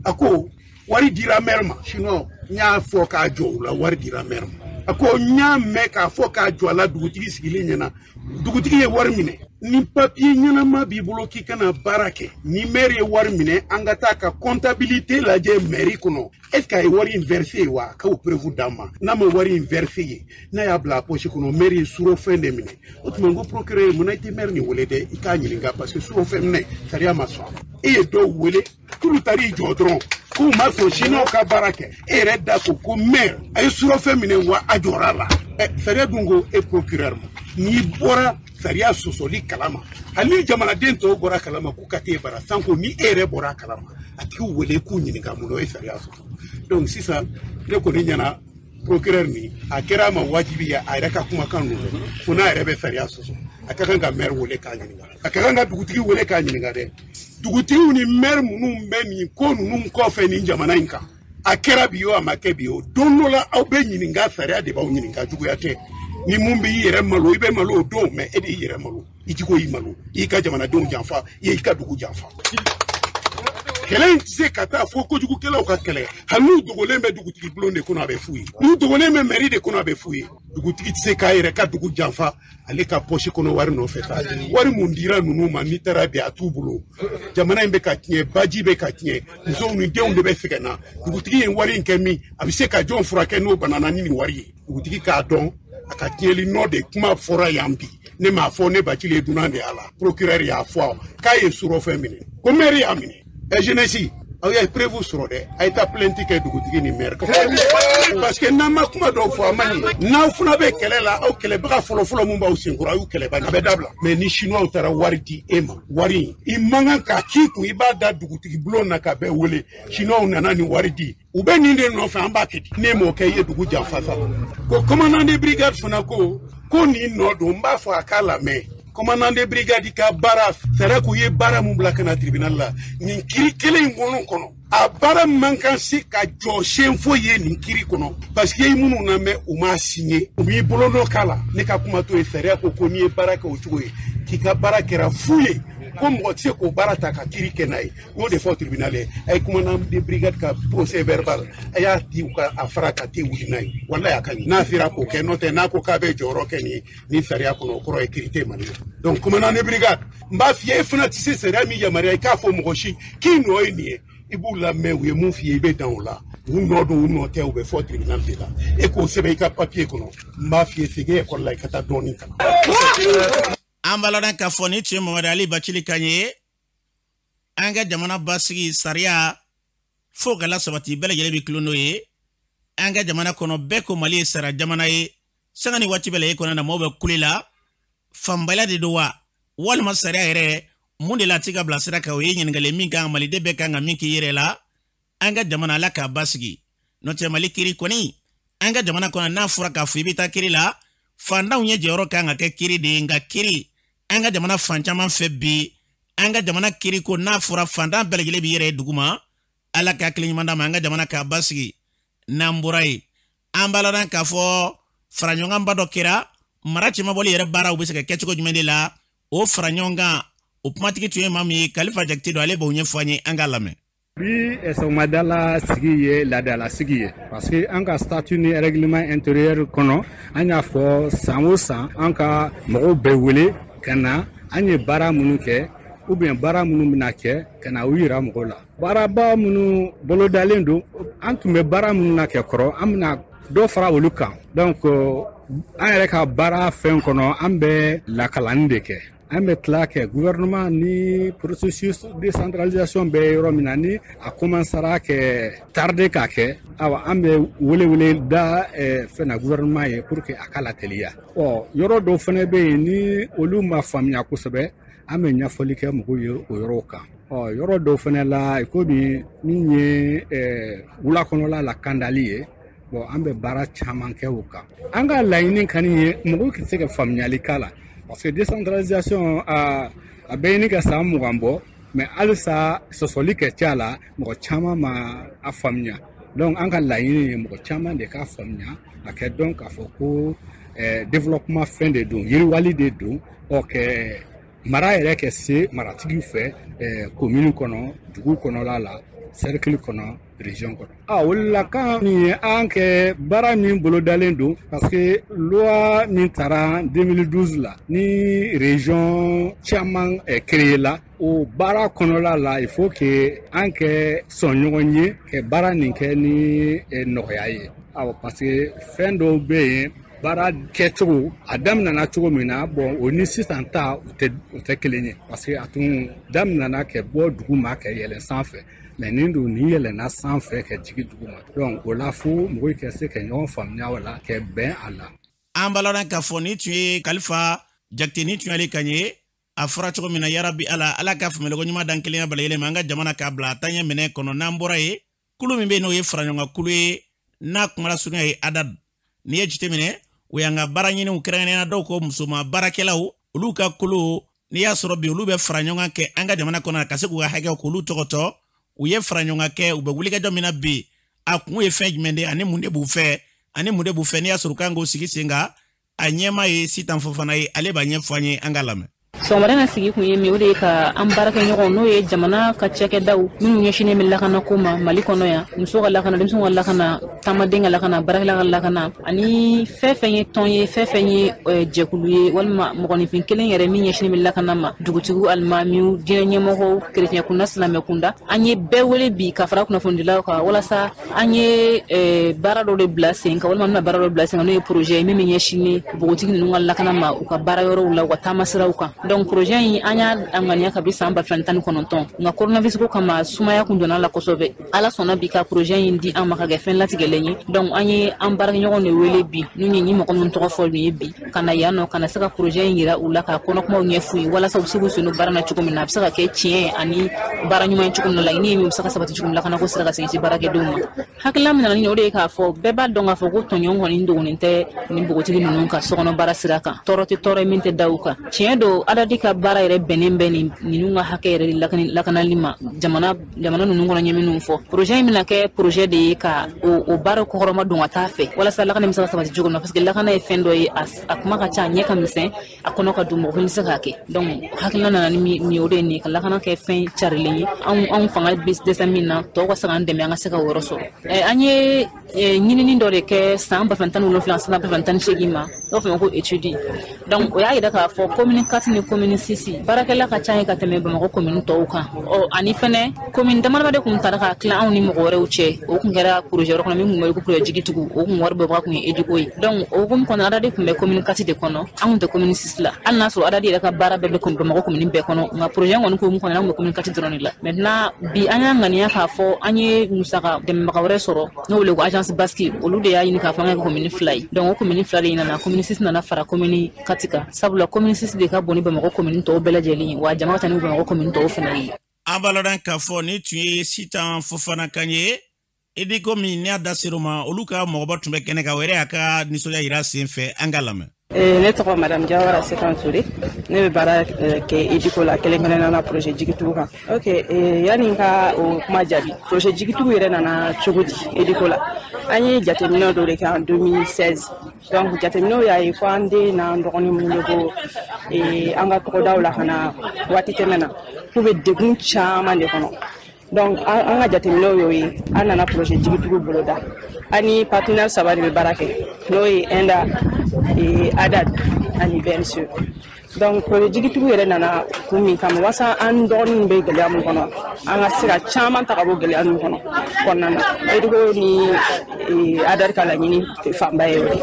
a ko wari dira maire ma sinon n y'a fɔ k'a jɔ o la wari dira maire ma a ko n y'a mɛn k'a fɔ k'a jɔ a la dugutigi sigilen ɲɛna dugutigi ye wari minɛ ni papier ɲɛnama b'i bolo k'i kana baara kɛ ni maire ye wari minɛ an ka taa ka comptabilité lajɛ mairie kɔnɔ est ce que a ye wari in versé wa k'o preuve d'an ma n'a ma wari in versé ye n'a y'a bila a poche kɔnɔ maire ye surofɛn de minɛ o tuma n ko procureur munna i tɛ maire nin wele dɛ i k'a ɲininka parce que surofɛn minɛ sariya ma sɔn a ma e ye dɔw wele k'olu taar'i jɔ dɔrɔn k'u ma sɔn siniw ka baara kɛ e yɛrɛ da ko maire a ye surofɛn minɛ wa a jɔra la sariya dun ko e procureur ma n'i bɔra sariya sɔsɔli kalama hali jamanaden tɔw bɔra kalama k'u ka t'e bara sanko ni e yɛrɛ bɔra kalama a t'iw wele k'u ɲininka mun na o ye sariya sɔsɔ donc sisan ne kɔni ɲɛna procureur ni a kɛra a ma wajibi ye a yɛrɛ ka kumakan ninnu fo n'a yɛrɛ bɛ sariya sɔsɔ a ka kan ka maire wele k'a ɲininka a ka kan ka dugutigi wele k'a ɲininka dɛ dugutigiw ni maire minnu bɛ nin ko ninnu kɔfɛ nin jamana in kan a kɛra bi o a ma kɛ bi o don dɔ la aw bɛ ɲininka sariya de b'aw ɲininka juguya tɛ ni mun b'i yɛrɛ malo i bɛ malo o don mais e de y'i yɛrɛ malo i jogo y'i malo i ka jamanadenw janfa i y'i ka dugu janfa kɛlɛ in tɛ se ka taa fo kojugukɛlaw ka kɛlɛ hali n'u dogolen bɛ dugutigi bulon de kɔnɔ a bɛ f'u ye n'u dogolen bɛ mairie de kɔnɔ a bɛ f'u ye dugutigi tɛ se k'a yɛrɛ ka dugu janfa ale ka poche kɔnɔ wari nɔfɛ ta wari mun dira ninnu ma n'i taara bi a t'u bolo jamana in bɛ ka tiɲɛ baji bɛ ka tiɲɛ musow ni denw de bɛ sɛgɛnna dugutigi ye wari in kɛ min a bɛ se ka jɔn furakɛ n'o banana ni nin wari ye dugutigi k'a dɔn a ka tiɲɛli nɔ de kuma fɔra yan bi ne m'a fɔ ne Bacile dunan de y'a la procureur y'a fɔ k'a ye surɔfɛn minɛ ko maire y'a minɛ jeunesse aw ye preuve sɔrɔ dɛ a ye taa plainte kɛ dugutigi ni maire parce que n'an ma kuma dɔw fɔ a man ɲi n'aw fana bɛ kɛlɛ la aw kɛlɛbaga fɔlɔfɔlɔ mun b'aw senkɔrɔ a y'u kɛlɛba a bɛ dabila mais ni chinois taara wari di e ma wari in i man kan k'a k'i kun i b'a da dugutigi bulon na ka bɛɛ wele chinois nana nin wari di u bɛ nin de nɔfɛ an b'a kɛ di ne m'o kɛ i ye dugu janfa sa ko commandant de brigade fana ko nin nɔ don n b'a fɔ a k'a lamɛn commandant de brigade ka baara sariya k'u ye baara mun bila ka na tribunal la nin kiri kelen in kɔnɔ a baara man kan se ka jɔ siɲɛ foyi ye nin kiri kɔnɔ parce que i minnu lamɛn u m'a signé u b'i bolo dɔ k'a la ne ka kuma to ye sariya ko n'i ye baara kɛ o cogo ye k'i ka baara kɛra fu ye ko mɔgɔ tɛ se k'o baara ta ka kiri kɛ n'a ye u y'o de fɔ tribunal ye a ye commandant de brigade ka procès verbal a y'a di u ka a fara ka tɛ wuli n'a ye walayi a ka ɲi n'a sera k'o kɛ n'o tɛ n'a ko k'a bɛ jɔyɔrɔ kɛ nin sariya kɔnɔ o kɔrɔ ye kiri tɛ Mali la donc commandant de brigade n b'a f'i ye e fana tɛ se sariya min yamaruya i k'a fɔ mɔgɔ si k'i nɔ ye nin ye i b'u lamɛn u ye mun f'i ye i bɛ dan o la u nɔ don u nɔ tɛ u bɛ fɔ tribunal de la e k'o sɛbɛn i ka papier kɔnɔ n b'a f'i ye segin école la i ka taa dɔɔnin kalan. an baladan k'a fɔ ni tun ye Mamadu Ali Bacili kan ye an ka jamana basigi sariya fo ka lasabati bɛɛ lajɛlen bɛ kilon n'o ye an ka jamana kɔnɔ bɛɛ ko Mali ye sara jamana ye sanga ni waati bɛɛ la e kɔnɔ na maaw bɛ kule la fanbala de don wa walima sariya yɛrɛ mun de la ti ka bila sira kan o ye ɲininkali min kan maliden bɛɛ kan ka min k'i yɛrɛ la an ka jamana ala k'a basigi n'o tɛ Mali kiri kɔni an ka jamana kɔnɔ n'a fɔra k'a fɔ i bɛ taa kiri la fantanw ye jɔyɔrɔ kan ka kɛ kiri de ye nka kiri an ka jamana fan caman fɛ bi an ka jamana kiri ko n'a fɔra fantan bɛɛ lajɛlen bɛ yɛrɛ dugu ma ala ka hakili ɲuman d'a ma an ka jamana k'a basigi n'an bɔra yen an b'a ladan k'a fɔ faraɲɔgɔnba dɔ kɛra mara cɛman bɔli yɛrɛ baaraw bɛ se ka kɛ cogo jumɛn de la o faraɲɔgɔn kan o kumatigi tun ye maa min ye Kalifa Jakite don ale b'o ɲɛfɔ an ye an k'a lamɛn. bi somadala sigi ye ladala sigi ye parce que an ka statut ni règlement intérieur kono an y'a fɔ san o san an ka mɔgɔw bɛɛ wele ka na an ye baara minnu kɛ ou bien baara minnu bɛna kɛ ka na u yira mɔgɔw la baaraba minnu bolodalen don an tun bɛ baara minnu na kɛ kɔrɔ an bɛna dɔ fara olu kan donc an yɛrɛ ka baara fɛn kɔnɔ an bɛ lakalanni de kɛ an bɛ tila kɛ gouvernement ni processus décentralisation bɛ yɔrɔ min na ni a commencera kɛ tarder ka kɛ awa an bɛ wele da fɛn gouvernement ye pour que a ka lateliya yɔrɔ dɔw fana bɛ yen ni olu ma faamuya kosɛbɛ an bɛ ɲɛfɔli kɛ mɔgɔw ye o yɔrɔw kan yɔrɔ dɔw fana la komi min ye wulakɔnɔla lakandali ye an bɛ baara caman kɛ o kan an ka laɲini kɔni ye mɔgɔw tɛ se ka faamuyali k'a la parce que décentralisation a bɛ ɲini ka san 20 bɔ mais halisa sɔsɔli kɛ ca la mɔgɔ caman ma a faamuya donc an ka laɲini ye mɔgɔ caman de k'a faamuya a kɛ dɔn k'a fɔ ko développement fɛn de don yiriwali de don kɛ mara yɛrɛ kɛ se maratigiw fɛ commune kɔnɔ dugu kɔnɔla la cercle kɔnɔ région kɔnɔ o la kan min ye an kɛ baara min bolodalen don parce que loi min taara 2012 la ni région caman créé la o baara kɔnɔla la il faut que an kɛ sɔn ɲɔgɔn ye ka baara nin kɛ ni nɔgɔya ye parce que fɛn dɔw bɛ yen baara kɛcogo a daminɛna cogo min na o ni sisan ta o tɛ kelen ye parce que a tun daminɛna kɛ bɔ dugu ma ka yɛlɛn sanfɛ mais nin don ni yɛlɛnna sanfɛ ka jigin dugu ma donc o la fo mɔgɔw ka se ka ɲɔgɔn faamuya o la ka bɛn a la an balana k'a fɔ ni tun ye Kalifa Jakite ni tun y'ale kan ye a fɔra cogo min na yarabi ala ka faamuyali ko ɲuman dan kelenya bala yɛlɛma an ka jamana k'a bila a taɲɛ minɛ kɔnɔ n'an bɔra ye kulu min bɛ yen n'o ye faraɲɔgɔnkan kulu ye n'a kumara surunya ye ADAD n'i ye jite minɛ o y'an ka baara ɲiniw kɛrɛnkɛrɛnnenya dɔw ko musoma baarakɛlaw olu ka kulu n'i y'a sɔrɔ bi olu bɛ fara ɲɔgɔn kɛ an ka jamana kɔnɔ ka se k'u ka hakɛw k'olu tɔgɔtɔ u ye fara ɲɔgɔn kɛ u bɛ wulikajɔ min na bi a kun ye fɛn jumɛn de ani mun de b'u fɛ n'i y'a sɔrɔ kan k'o sigi sen kan a ɲɛma ye Sitan Fofana ye ale b'a ɲɛfɔ an ye an ka lamɛn Sɔgɔmada na sigi kun ye min o de ye ka an baarakɛɲɔgɔn n'o ye jamana ka cakɛdaw minnu ɲɛsinnen bɛ lakana ko ma Mali kɔnɔ yan muso ka lakana denmisɛnw ka lakana taamaden ka lakana baarakɛla ka lakana ani fɛn ye tɔn ye fɛn ye jɛkulu ye walima mɔgɔninfin kelen yɛrɛ min ɲɛsinnen bɛ lakana ma dugutigiw alimamiw diinɛ ɲɛmɔgɔw kerecɛn kunda silamɛ kunda an ye bɛɛ wele bi ka fara kunnafonidilaw kan walasa an ye baara dɔ de bila sen kan walima an bɛna baara dɔ bila sen kan n'o ye projet ye min ɲɛsinnen npogotigi ninnu ka lakana ma u ka baara yɔrɔw la u ka taamasiraw kan donc projet in an y'a ŋaniya kabi san 2019 nka coronavirus ko kama sumaya kun donna la kosɛbɛ ala sɔnna bi ka projet in di an ma ka kɛ fɛn latigɛlen ye donc an ye an baarakɛɲɔgɔn de wele bi n'u ye ni mɔgɔ minnu tɔgɔ fɔ ye bi ka na yan nɔ ka na se ka projet in yira u la ka kɔnɔkumaw ɲɛf'u ye walasa u bɛ se k'u senu baara na cogo min na a bɛ se ka kɛ tiɲɛ ani baara ɲuman ye cogo min na laɲini ye min bɛ se ka sabati cogo min na kana ko sera ka segin baarakɛdenw ma hakilila min nana ni o de ye k'a fɔ bɛɛ b'a dɔn k'a fɔ ko tɔɲɔgɔn kɔni dogolen tɛ ni npogotigi ninnu ka sokɔnɔ baara sira kan tɔɔrɔ tɛ tɔɔrɔ min tɛ da u kan tiɲɛ don adadi ka baara yɛrɛ bɛnnen bɛ ninnu ka hakɛ yɛrɛ lakanali ma jamana ninnu kɔnɔ ɲɛ minnu fɔ projet in bɛna kɛ projet de ye ka o baara kɔkɔrɔma don ka taa fɛ walasa lakana bɛ se ka sabati cogo min na parce que lakana ye fɛn dɔ ye a kuma ka ca a ɲɛ ka misɛn a kɔnɔ ka don mɔgɔ fɛn tɛ se k'a kɛ donc hakilina nana ni o de ye nin ka lakana kɛ fɛn carilen ye anw fanga bɛ dɛsɛ min na tɔw ka se k'an dɛmɛ an ka se ka o yɔrɔ sɔrɔ an ye ɲinini dɔ de kɛ san 2017 san 2018 ma n'o fɛ ma ko étude donc o y'a yira k'a fɔ commune 4 ni commune 6 baarakɛla ka ca ye ka tɛmɛ Bamakɔ commune tɔw kan ani fɛnɛ commune damadama de kun taara ka tila anw ni mɔgɔ wɛrɛw cɛ o kun kɛra projet wɛrɛ kɔnɔ min kun bɛ ko projet jigitigiw o kun wari bɛbaga kun ye EDICO ye donc o hukumu kɔnɔ adadi kun bɛ commune 4 de kɔnɔ anw tɛ commune 6 la hali n'a sɔrɔ adadi yɛrɛ ka baara bɛɛ bɛ Bamakɔ commune bɛɛ kɔnɔ nka projet kɔni ko hukumu kɔnɔ anw bɛ commune 4 dɔrɔn de la maintenant bi an y'a ŋaniya k'a fɔ an ye musaka dɛmɛbaga wɛrɛ sɔrɔ n'o wele ko agence basque olu de y'a ɲini k'a fɔ an ka commune 2 ye donc o commune 2 de nana commune 6 nana fara commune 4 kan sabula commune 6 de ka bon ni Bamakɔ commune tɔw bɛɛ lajɛlen wa jama ka ca ni Bamakɔ commune tɔw fana ye an b'a lɔn k'a fɔ ni tun ye Sitan Fofana kan ye EDICO min n'a da ser'o ma olu ka mɔgɔba tun bɛ kɛnɛ kan o yɛrɛ y'a ka nisɔndiya yira sen fɛ an ka lamɛn ne tɔgɔ madame Jawara Sekan Ture ne bɛ baara kɛ EDICO la kelen-kelenna na projet jigitigiw kan ok yani ka o kuma jaabi projet jigitigiw yɛrɛ nana cogo di EDICO la an ye jateminɛ dɔ de kɛ en 2016 donc jateminɛw y'a ye ko an den n'an dɔgɔnin minnu bɛ bɔ an ka tɔgɔdaw la ka na waati tɛmɛn na k'u bɛ degun caman de kɔnɔ donc an ka jateminɛw y'o ye an nana projet jigitigiw bolo da ani partenaire saba de bɛ baara kɛ n'o ye ENDA ADAD ani VNCE donc projet jigitigiw yɛrɛ nana kun min kama wasa an dɔgɔninw bɛ gɛlɛya min kɔnɔ an ka se ka caman ta ka bɔ gɛlɛya min kɔnɔ kɔnɔna na EDICO ni ADAD ka laɲini fanba ye o ye.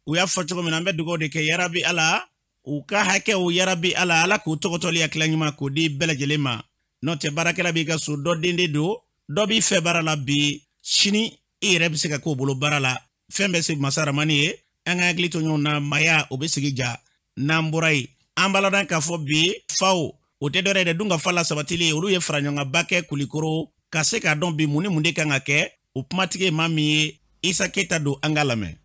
U y'a fɔ cogo min na an bɛ dugawu de kɛ yarabi Ala u ka hakɛw yarabi Ala k'u tɔgɔtɔli hakilila ɲuman k'o di bɛɛ lajɛlen ma n'o tɛ baarakɛla b'i ka so dɔ den de don dɔ b'i fɛ baara la bi sini i yɛrɛ bɛ se ka k'o bolo baara la fɛn bɛ se masa Ramani ye an ka hakili to ɲɔgɔn na maya o bɛ sigi ja n'an bɔra yen an baladan k'a fɔ bi faw o tɛ dɔwɛrɛ ye dun ka fa la sabatili olu ye fara ɲɔgɔn ba kɛ Kulikoro ka se k'a dɔn bi mun ni mun de kan ka kɛ o kumatigi ye maa min ye Isa Keita don an ka lamɛn.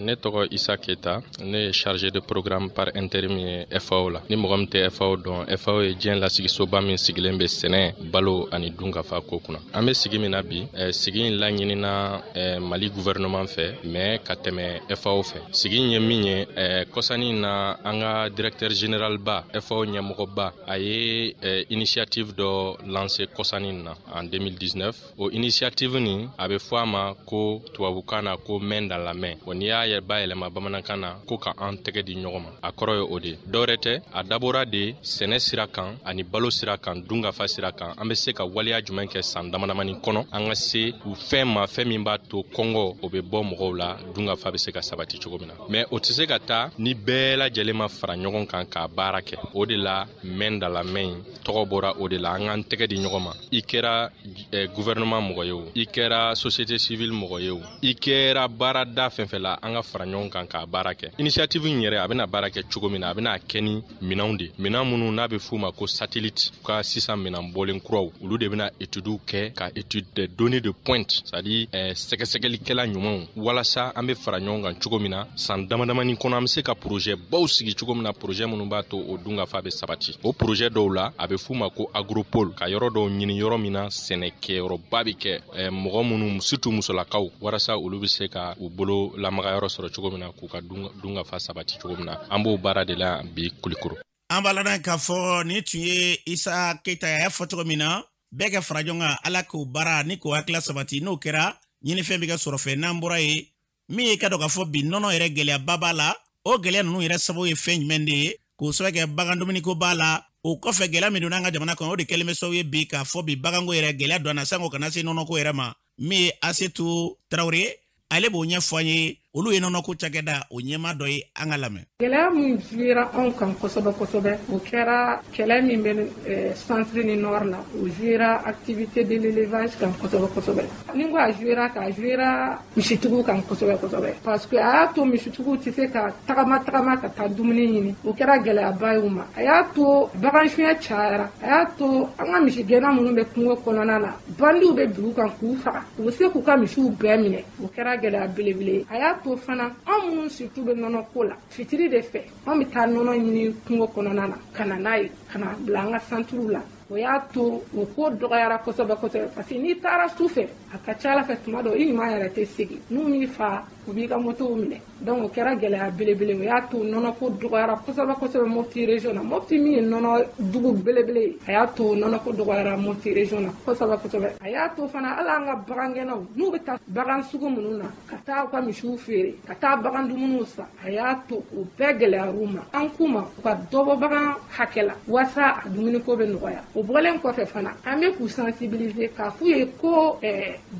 Ne tɔgɔ Isa Keita, ne ye chargé de programme par intérim ye FAO la. Ni mɔgɔ min tɛ FAO dɔn, FAO ye diɲɛ lasigisoba min sigilen bɛ sɛnɛ, balo ani dunkafa ko kunna. An bɛ sigi min na bi, sigi in laɲinina Mali gouvernement fɛ, mais ka tɛmɛ FAO fɛ. Sigi in ye min ye, kɔsani in na an ka directeur général ba, FAO ɲɛmɔgɔba, a ye initiative dɔ lancé kɔsani in na en 2019. O initiative nin, a bɛ fɔ a ma ko tubabukan na ko main dans la main. N'i y'a bayɛlɛma bamanankan na ko ka an tɛgɛ di ɲɔgɔn ma a kɔrɔ ye o de dɔwɛrɛ tɛ a dabɔra de sɛnɛ sira kan ani balo sira kan dunkafa sira kan an bɛ se ka waleya jumɛn kɛ san damadamanin kɔnɔ an ka se u fɛn ma fɛn min b'a to kɔngɔ o bɛ bɔ mɔgɔw la dunkafa bɛ se ka sabati cogo min na mais o tɛ se ka taa ni bɛɛ lajɛlen ma fara ɲɔgɔn kan k'a baara kɛ o de la main dans la main tɔgɔ bɔra o de la an k'an tɛgɛ di ɲɔgɔn ma i kɛra gouvernement mɔgɔ ye o i kɛra société civile mɔgɔ ye o i kɛra baarada fɛn fɛn la an ka fara ɲɔgɔn kan k'a baara kɛ initiative in yɛrɛ a bɛna baara kɛ cogo min na a bɛna kɛ ni minɛnw de minɛn minnu n'a bɛ f'u ma ko satellite ka sisan minɛn bɔlen kuraw olu de bɛna études kɛ ka étude des données de pointe c'est à dire sɛgɛsɛgɛlikɛla ɲumanw walasa an bɛ fara ɲɔgɔn kan cogo min na san damadamanin kɔnɔ an bɛ se ka projet baw sigi cogo min na projet minnu b'a to o dunkafa bɛ sabati o projet dɔw la a bɛ f'u ma ko agropole ka yɔrɔ dɔw ɲini yɔrɔ min na sɛnɛkɛyɔrɔba bɛ kɛ mɔgɔ minnu surtout musolakaw walasa olu bɛ se ka u bolo lamaga yɔrɔ sɔrɔ cogo min na k'u ka dunkafa sabati cogo min na an b'o baara de la bi Kulikoro. An b'a ladan k'a fɔ ni tun ye Isa Keita y'a fɔ cogo min na bɛɛ ka fara ɲɔgɔn kan ala k'o baara ni k'o hakila sabati n'o kɛra ɲinifɛn bɛ ka sɔrɔ fɛ n'an bɔra ye min ye ka dɔn k'a fɔ bi nɔnɔ yɛrɛ gɛlɛyaba b'a la o gɛlɛya ninnu yɛrɛ sababu ye fɛn jumɛn de ye k'o sababu kɛ bagan dumuniko b'a la o kɔfɛ gɛlɛya min donna an ka jamana kɔnɔ o de kɛlen bɛ sababu ye bi k'a fɔ bi baganko yɛrɛ gɛlɛya donna sanko kana se nɔnɔko yɛrɛ ma min ye Asetu Tarawele ale b'o ɲɛfɔ an ye olu ye nɔnɔko cakɛda o ɲɛma dɔ ye an ka lamɛn. Gɛlɛya min jouera anw kan kosɛbɛ kosɛbɛ o kɛra kɛlɛ min bɛ centre ni nord la o jouera activité de l'élevage kan kosɛbɛ kosɛbɛ ni ko a jouera misitigiw kan kosɛbɛ kosɛbɛ parce que a y'a to misitigiw tɛ se ka tagama ka taa dumuni ɲini o kɛra gɛlɛyaba ye u ma a y'a to bagan suɲɛ cayara a y'a to an ka misigɛnna minnu bɛ kungo kɔnɔna na bandiw bɛ bin u kan k'u faga u bɛ se k'u ka misiw bɛɛ minɛ o kɛra gɛlɛya belebele ye a y'a to fana an minnu surtout bɛ nɔnɔ ko la fitiri de fɛ an bɛ taa nɔnɔ ɲini kungo kɔnɔna na ka na n'a ye ka na bila an ka santuruw la o y'a to o ko dɔgɔyara kosɛbɛ kosɛbɛ parce que n'i taara su fɛ a ka ca ala fɛ tuma dɔ i ɲuman yɛrɛ tɛ segin n'u m'i fa u b'i ka motow minɛ donc o kɛra gɛlɛya belebele o y'a to nɔnɔ ko dɔgɔyara kosɛbɛ kosɛbɛ Mopti région na Mopti min ye nɔnɔ dugu belebele ye a y'a to nɔnɔ ko dɔgɔyara Mopti région na kosɛbɛ kosɛbɛ a y'a to fana hali an ka bagangɛnnaw n'u bɛ taa bagan sugu minnu na ka taa u ka misiw feere ka taa bagan dumuniw san a y'a to o bɛɛ gɛlɛyar'u ma an k'u ma u ka dɔ bɔ bagan hakɛ la walasa a dumuniko bɛ nɔgɔya o bɔlen kɔfɛ fana an bɛ k'u sensibiliser k'a f'u ye ko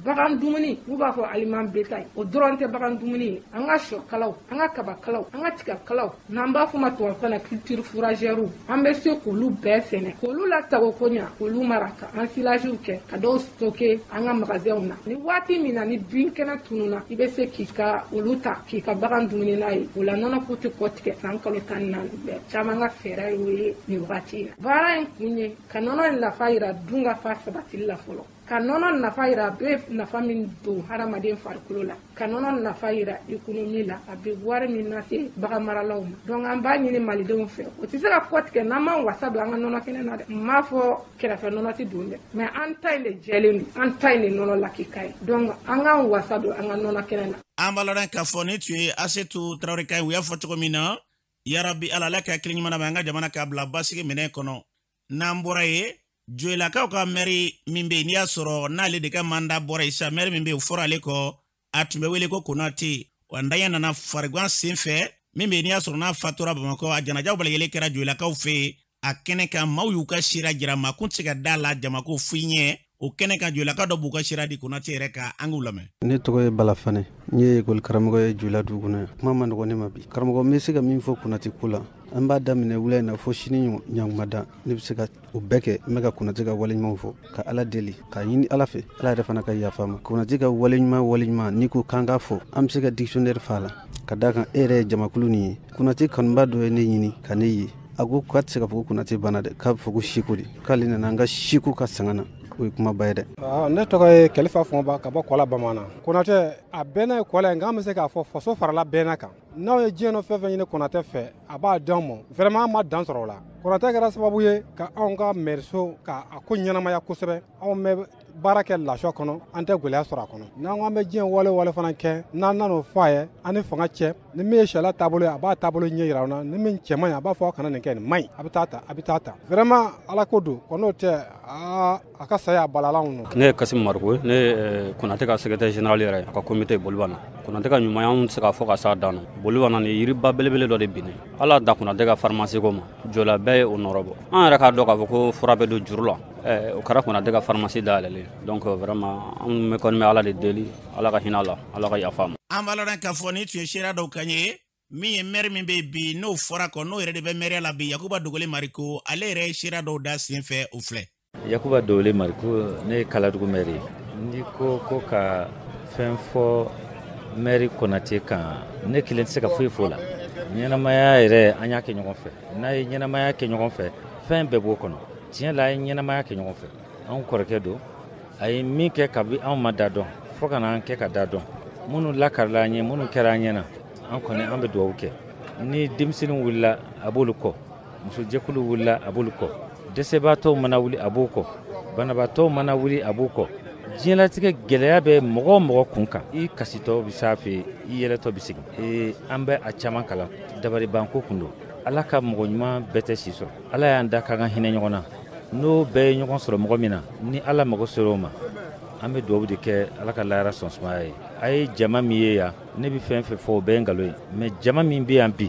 bagan dumuni n'u b'a fɔ aliment bétail o dɔrɔn tɛ bagan dumuni ye an ka sɔkalaw an ka kabakalaw an ka tigakalaw n'an b'a fɔ ma tubabukan na culture fourragère an bɛ se k'olu bɛɛ sɛnɛ k'olu lasago ko ɲa k'olu mara ka ensilagew kɛ ka dɔw stocke an ka magasinw na ni waati min na ni binkɛnɛ tununa i bɛ se k'i ka olu ta k'i ka bagan dumuni n'a ye o la nɔnɔ ko tɛ kɔ tigɛ san kalo 14 bɛɛ caman ka fɛɛrɛ y'o ye nin wagati la baara in kun ye ka nɔnɔ in nafa yira dunkafa sabatili la fɔlɔ ka nɔnɔ nafa yira a bɛ nafa min don hadamaden farikolo la ka nɔnɔ nafa yira économie la a bɛ wari min lase bagan maralaw ma donc an b'a ɲini malidenw fɛ o tɛ se ka kɔ tigɛ n'an m'an wasa don an ka nɔnɔ kɛnɛ na dɛ n m'a fɔ kɛrɛfɛ nɔnɔ tɛ don dɛ mais an ta in de jɛlen don an ta in de nɔnɔ lakika ye donc an k'an wasa don an ka nɔnɔ kɛnɛ na. An b'a ladan k'a fɔ ni tun ye Asetu Tarawele ka ye u y'a fɔ cogo min na yarabi ala ka hakili ɲuman na an ka jamana k'a bila basigi minɛn kɔnɔ n'an bɔra ye joelakaw ka mɛri min be n'i y'a sɔrɔ n'ale de ka manda bɔra isa mɛri min be o fɔra ale kɔ a tun bɛ wele ko konate wa ndaya nana farigwan sen fɛ min be n'i y'a sɔrɔ n'a fatura Bamakɔ a janajaw balayɛlen kɛra joelakaw fɛ a kɛnɛ kan maaw y'u ka sira jira ma kun tɛ se ka da la jamako f'i ɲɛ o kɛnɛ kan joelaka dɔ b'u ka sira di konate yɛrɛ ka an k'u lamɛn. Ne tɔgɔ ye Balafane n ye ekɔli karamɔgɔ ye Joila dugu kɔnɔ kuma ma nɔgɔ ne ma bi karamɔgɔ n bɛ se ka min fɔ konate ko la an b'a daminɛ wula in na fo sini ɲangumada ne bɛ se ka o bɛɛ kɛ n bɛ ka konate ka waleɲumanw fɔ ka ala deli k'a ɲini ala fɛ ala yɛrɛ fana ka yafa ma konate ka waleɲuman n'i ko k'an k'a fɔ an bɛ se ka dictionnaire fa la ka d'a kan e yɛrɛ ye jamakulu nin ye konate kanuba dɔ ye ne ɲini ka ne ye a ko k'a tɛ se ka fɔ ko konate banna dɛ k'a bɛ fɔ ko siko de k'ale nana an ka siko ka sanga na o ye kuma ba ye dɛ. Ne tɔgɔ ye Kalifa Fɔnba ka bɔ Kɔla Bamanan. Konate a bɛnna ye Kɔla ye nka an bɛ se k'a fɔ faso farala bɛnna kan n'aw ye diɲɛ fɛn fɛn ɲini Konate fɛ a b'a d'anw ma vraiment an ma dan sɔrɔ o la. Konate kɛra sababu ye ka anw ka maireso ka a ko ɲɛnamaya kosɛbɛ anw bɛ baara kɛ lafiya kɔnɔ an tɛ gɛlɛya sɔrɔ a kɔnɔ n'an ko an bɛ diɲɛ wale fana kɛ n'an nan'o fɔ a ye an ni fanga cɛ ni min ye sariya taabolo ye a b'a taabolo ɲɛ yira an na ni min cɛ man ɲi a b'a fɔ aw kana nin kɛ nin man ɲi a bɛ taa ta vraiment ala ko don ko n'o tɛ a ka saya balalanw nɔ. Ne ye Kasim Mariko ne ye Konate ka secrétaire général yɛrɛ a ka comité Bolibana Konate ka ɲumanya anw tɛ se k'a fɔ ka s'a dan na Bolibana ni yiriba belebele dɔ de binne ala da Konate ka pharmacie ko ma jɔla bɛɛ ye o nɔrɔ bɔ an yɛrɛ k'a dɔn k'a fɔ ko fura bɛ don juru la o kɛra Konate ka pharmacie dayɛlɛlen donc vraiment an kɔni bɛ ala de deli ala ka hinɛ la ala ka yafa ma. An b'a lɔn k'a fɔ ni tun ye seereya dɔw kan ye min ye maire min bɛ bi n'o fɔra kɔ n'o yɛrɛ de bɛ maire la bi Yakuba Dogole Mariko ale yɛrɛ ye seereya dɔw da sen fɛ o filɛ. Yakuba Dogole Mariko ne ye Kaladugu maire ye n'i ko ka fɛn fɔ maire Konate kan ne kelen tɛ se ka foyi fɔ o la ɲɛnamaya yɛrɛ an y'a kɛ ɲɔgɔn fɛ n'a ye ɲɛnamaya kɛ ɲɔgɔn fɛ fɛn bɛɛ b'o kɔnɔ tiɲɛ la an ye ɲɛnamaya kɛ ɲɔgɔn fɛ anw kɔrɔkɛ don a ye min kɛ kabi anw ma da dɔn fo ka n'an kɛ ka da dɔn minnu lakarila an ye minnu kɛra an ɲɛna an kɔni an bɛ dugawu kɛ ni denmisɛnnin wulila a b'olu kɔ musojɛkulu wulila a b'olu kɔ dɛsɛbaatɔw mana wuli a b'o kɔ banabaatɔw mana wuli a b'o kɔ diɲɛlatigɛ gɛlɛya bɛ mɔgɔ o mɔgɔ kun kan i kasitɔ bɛ s'a fɛ i yɛlɛtɔ bɛ sigi an bɛ a caman kalan dabalibanko kun don ala ka mɔgɔ ɲuman bɛɛ tɛ si sɔrɔ ala y'an da ka kan hinɛ ɲɔgɔn na n'o bɛɛ ye ɲɔgɔn sɔrɔ mɔgɔ min na ni ala mago sera o ma an bɛ dugawu de kɛ ala ka lahara sɔn sumaya ye a ye jama min ye yan ne bɛ fɛn fɛn fɔ o bɛɛ ye nkalon ye mais jama min bɛ yan bi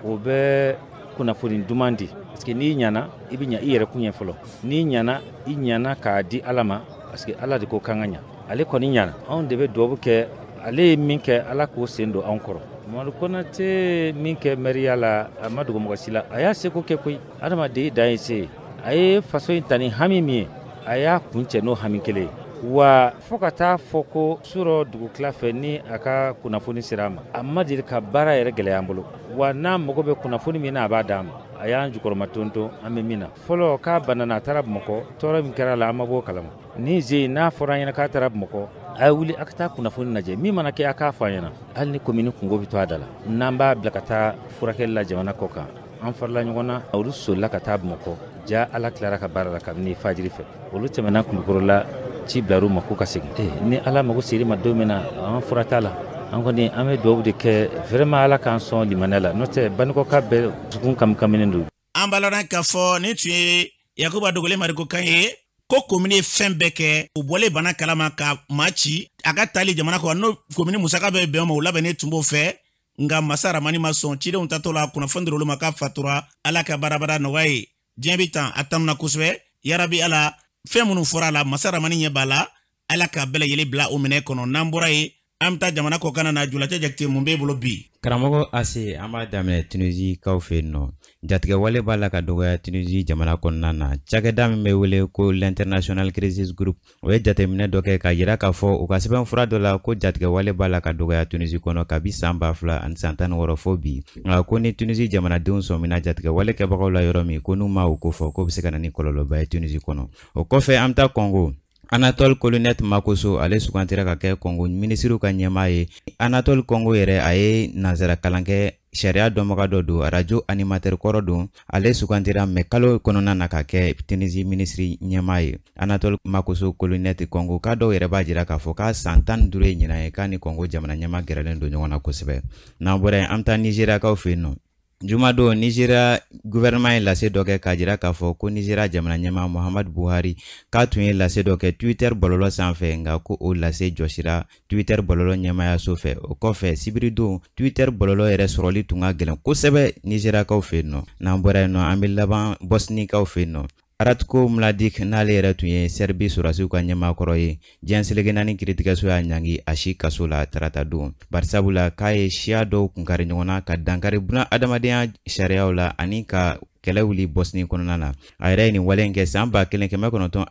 o bɛ kunnafoni duman di parce que n'i ɲana i bɛ ɲa i yɛrɛ kun ye fɔlɔ n'i ɲana i ɲana k'a di ala ma parce que ala de ko kan ka ɲa ale kɔni ɲana anw de bɛ dugawu kɛ ale ye min kɛ ala k'o sen don anw kɔrɔ Mamadu Konate min kɛ maire la a ma dogo mɔgɔ si la a y'a seko kɛ koyi adamaden dan ye se a ye faso in ta ni hami min ye a y'a kun cɛ n'o hami kelen ye wa fo ka taa fɔ ko surɔ dugu tila fɛ ni a ka kunnafoni sera a ma a ma deli ka baara yɛrɛ gɛlɛya an bolo wa n'a mago bɛ kunnafoni min na a b'a d'a ma a y'an jukɔrɔma tonton an bɛ min na fɔlɔ k'a banana a taara Bamakɔ tɔɔrɔ min kɛra a la an ma b'o kalama ni ze n'a fɔra an ɲɛna k'a taara Bamakɔ a ye wuli a ka taa kunnafoni lajɛ min mana kɛ a k'a fɔ an ɲɛna hali ni komini kungo bɛ to a da la n'an b'a bila ka taa furakɛli la jamana kɔ kan an farila ɲɔgɔn na olu solila ka taa Bamakɔ ja ala tilara ka baara la kabini fajiri fɛ olu tɛmɛna Kulukɔrɔ la ci bilar'u ma k'u ka segin ni ala mago ser'i ma don min na an fura t'a la an kɔni an bɛ dugawu de kɛ vraiment ala k'an sɔn limaniya la n'o tɛ Banikɔka bɛɛ dusukun kaminen don. An b'a lɔn k'a fɔ ni tun ye Yakuba Dogole Mariko kan ye ko komini ye fɛn bɛɛ kɛ u bɔlen bana kalama ka maa ci a ka taali jamana kɔ n'o komini musaka bɛ bɛn o ma u labɛnnen tun b'o fɛ nka masa Ramani ma sɔn cidenw tatɔ la kunnafoni dir'olu ma k'a fatura ala ka baarabara nɔgɔya ye diɲɛ bɛ tan a tanuna kosɛbɛ yarabi ala fɛn minnu fɔra a la masa Ramani ɲɛ b'a la ala ka bɛɛ lajɛlen bila o minɛ kɔnɔ n'an bɔra ye an bɛ taa jamana kɔ kana na Julacɛ Jakite mun b'e bolo bi. Karamɔgɔ Ase an b'a daminɛ Tunisie kaw fɛ yen nɔ jatigɛ wale b'a la ka dɔgɔya Tunisie jamana kɔnɔna na cakɛda min bɛ wele ko l'International Crisis Group o ye jateminɛ dɔ kɛ ka yira k'a fɔ u ka sɛbɛnfura dɔ la ko jatigɛ wale b'a la ka dɔgɔya Tunisie kɔnɔ kabi san 2000 ani san 16 fɔ bi nka ko ni Tunisie jamanadenw sɔmina jatigɛ wale kɛbagaw la yɔrɔ min ko n'u ma o ko fɔ ko bɛ se ka na ni kɔlɔlɔba ye Tunisie kɔnɔ o kɔfɛ an bɛ taa Congo Anatole Colonnet Makoso ale sugantira ka kɛ Congo minisiriw ka ɲɛmaa ye Anatole Congo yɛrɛ a ye nanzara kalan kɛ sariya dɔnbaga dɔ don radio animateur kɔrɔ don ale sugantira mais kalo kɔnɔna na ka kɛ Tunisie ministre ɲɛmaa ye Anatole Makoso Colonnet Congo ka dɔw yɛrɛ b'a jira k'a fɔ k'a san 15 ye ɲinan ye k'a ni Congo jamana ɲɛmaa gɛrɛlen don ɲɔgɔn na kosɛbɛ n'an bɔra yen an bɛ taa Nigeriakaw fɛ yen nɔ Jumado Nigeria gouvernement lase dɔ kɛ k'a jira k'a fɔ ko Nigeria jamana ɲɛmaa Muhammadu Buhari k'a tun ye lase dɔ kɛ Twitter bɔlɔlɔ sanfɛ nka ko o lase jɔsira Twitter bɔlɔlɔ ɲɛmaayaso fɛ. O kɔfɛ sibiridon Twitter bɔlɔlɔ yɛrɛ sɔrɔli tun ka gɛlɛn kosɛbɛ Nigeriakaw fɛ yen nɔ. N'an bɔra yen nɔ an bɛ laban Bosnikaw fɛ yen nɔ. Ratko Mladic n'ale yɛrɛ tun ye Serbi sɔrɔsiw ka ɲɛmaakɔrɔ ye. Diɲɛ seleke naani kiiritigɛso y'a ɲangi a si kaso la tarata don. Barisabula k'a ye siya dɔw kunkari ɲɔgɔn na ka dankari buna adamadenya sariyaw la ani ka kɛlɛ wuli Bosnie kɔnɔna na. A yɛrɛ ye nin wale in kɛ san 1992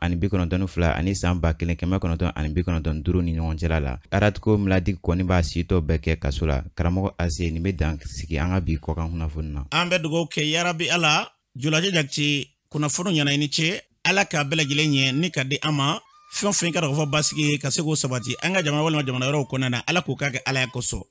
ani san 1995 ni ɲɔgɔn cɛla la. Ratko Mladic kɔni b'a sitɔ bɛɛ kɛ kaso la. Karamɔgɔ Ase nin bɛ dan sigi an ka bi kɔkan kunnafoni na. An bɛ dugawu kɛ yarabi Ala Julaje Jakite kunnafoni ɲana i ni ce Ala k'a bɛɛ lajɛlen ɲɛ ni ka di an ma fɛn o fɛn ka fɔ basigi ka se k'o sabati an ka jamana walima jamana wɛrɛw kɔnɔna na Ala k'o k'a kɛ Ala ya kosɔn.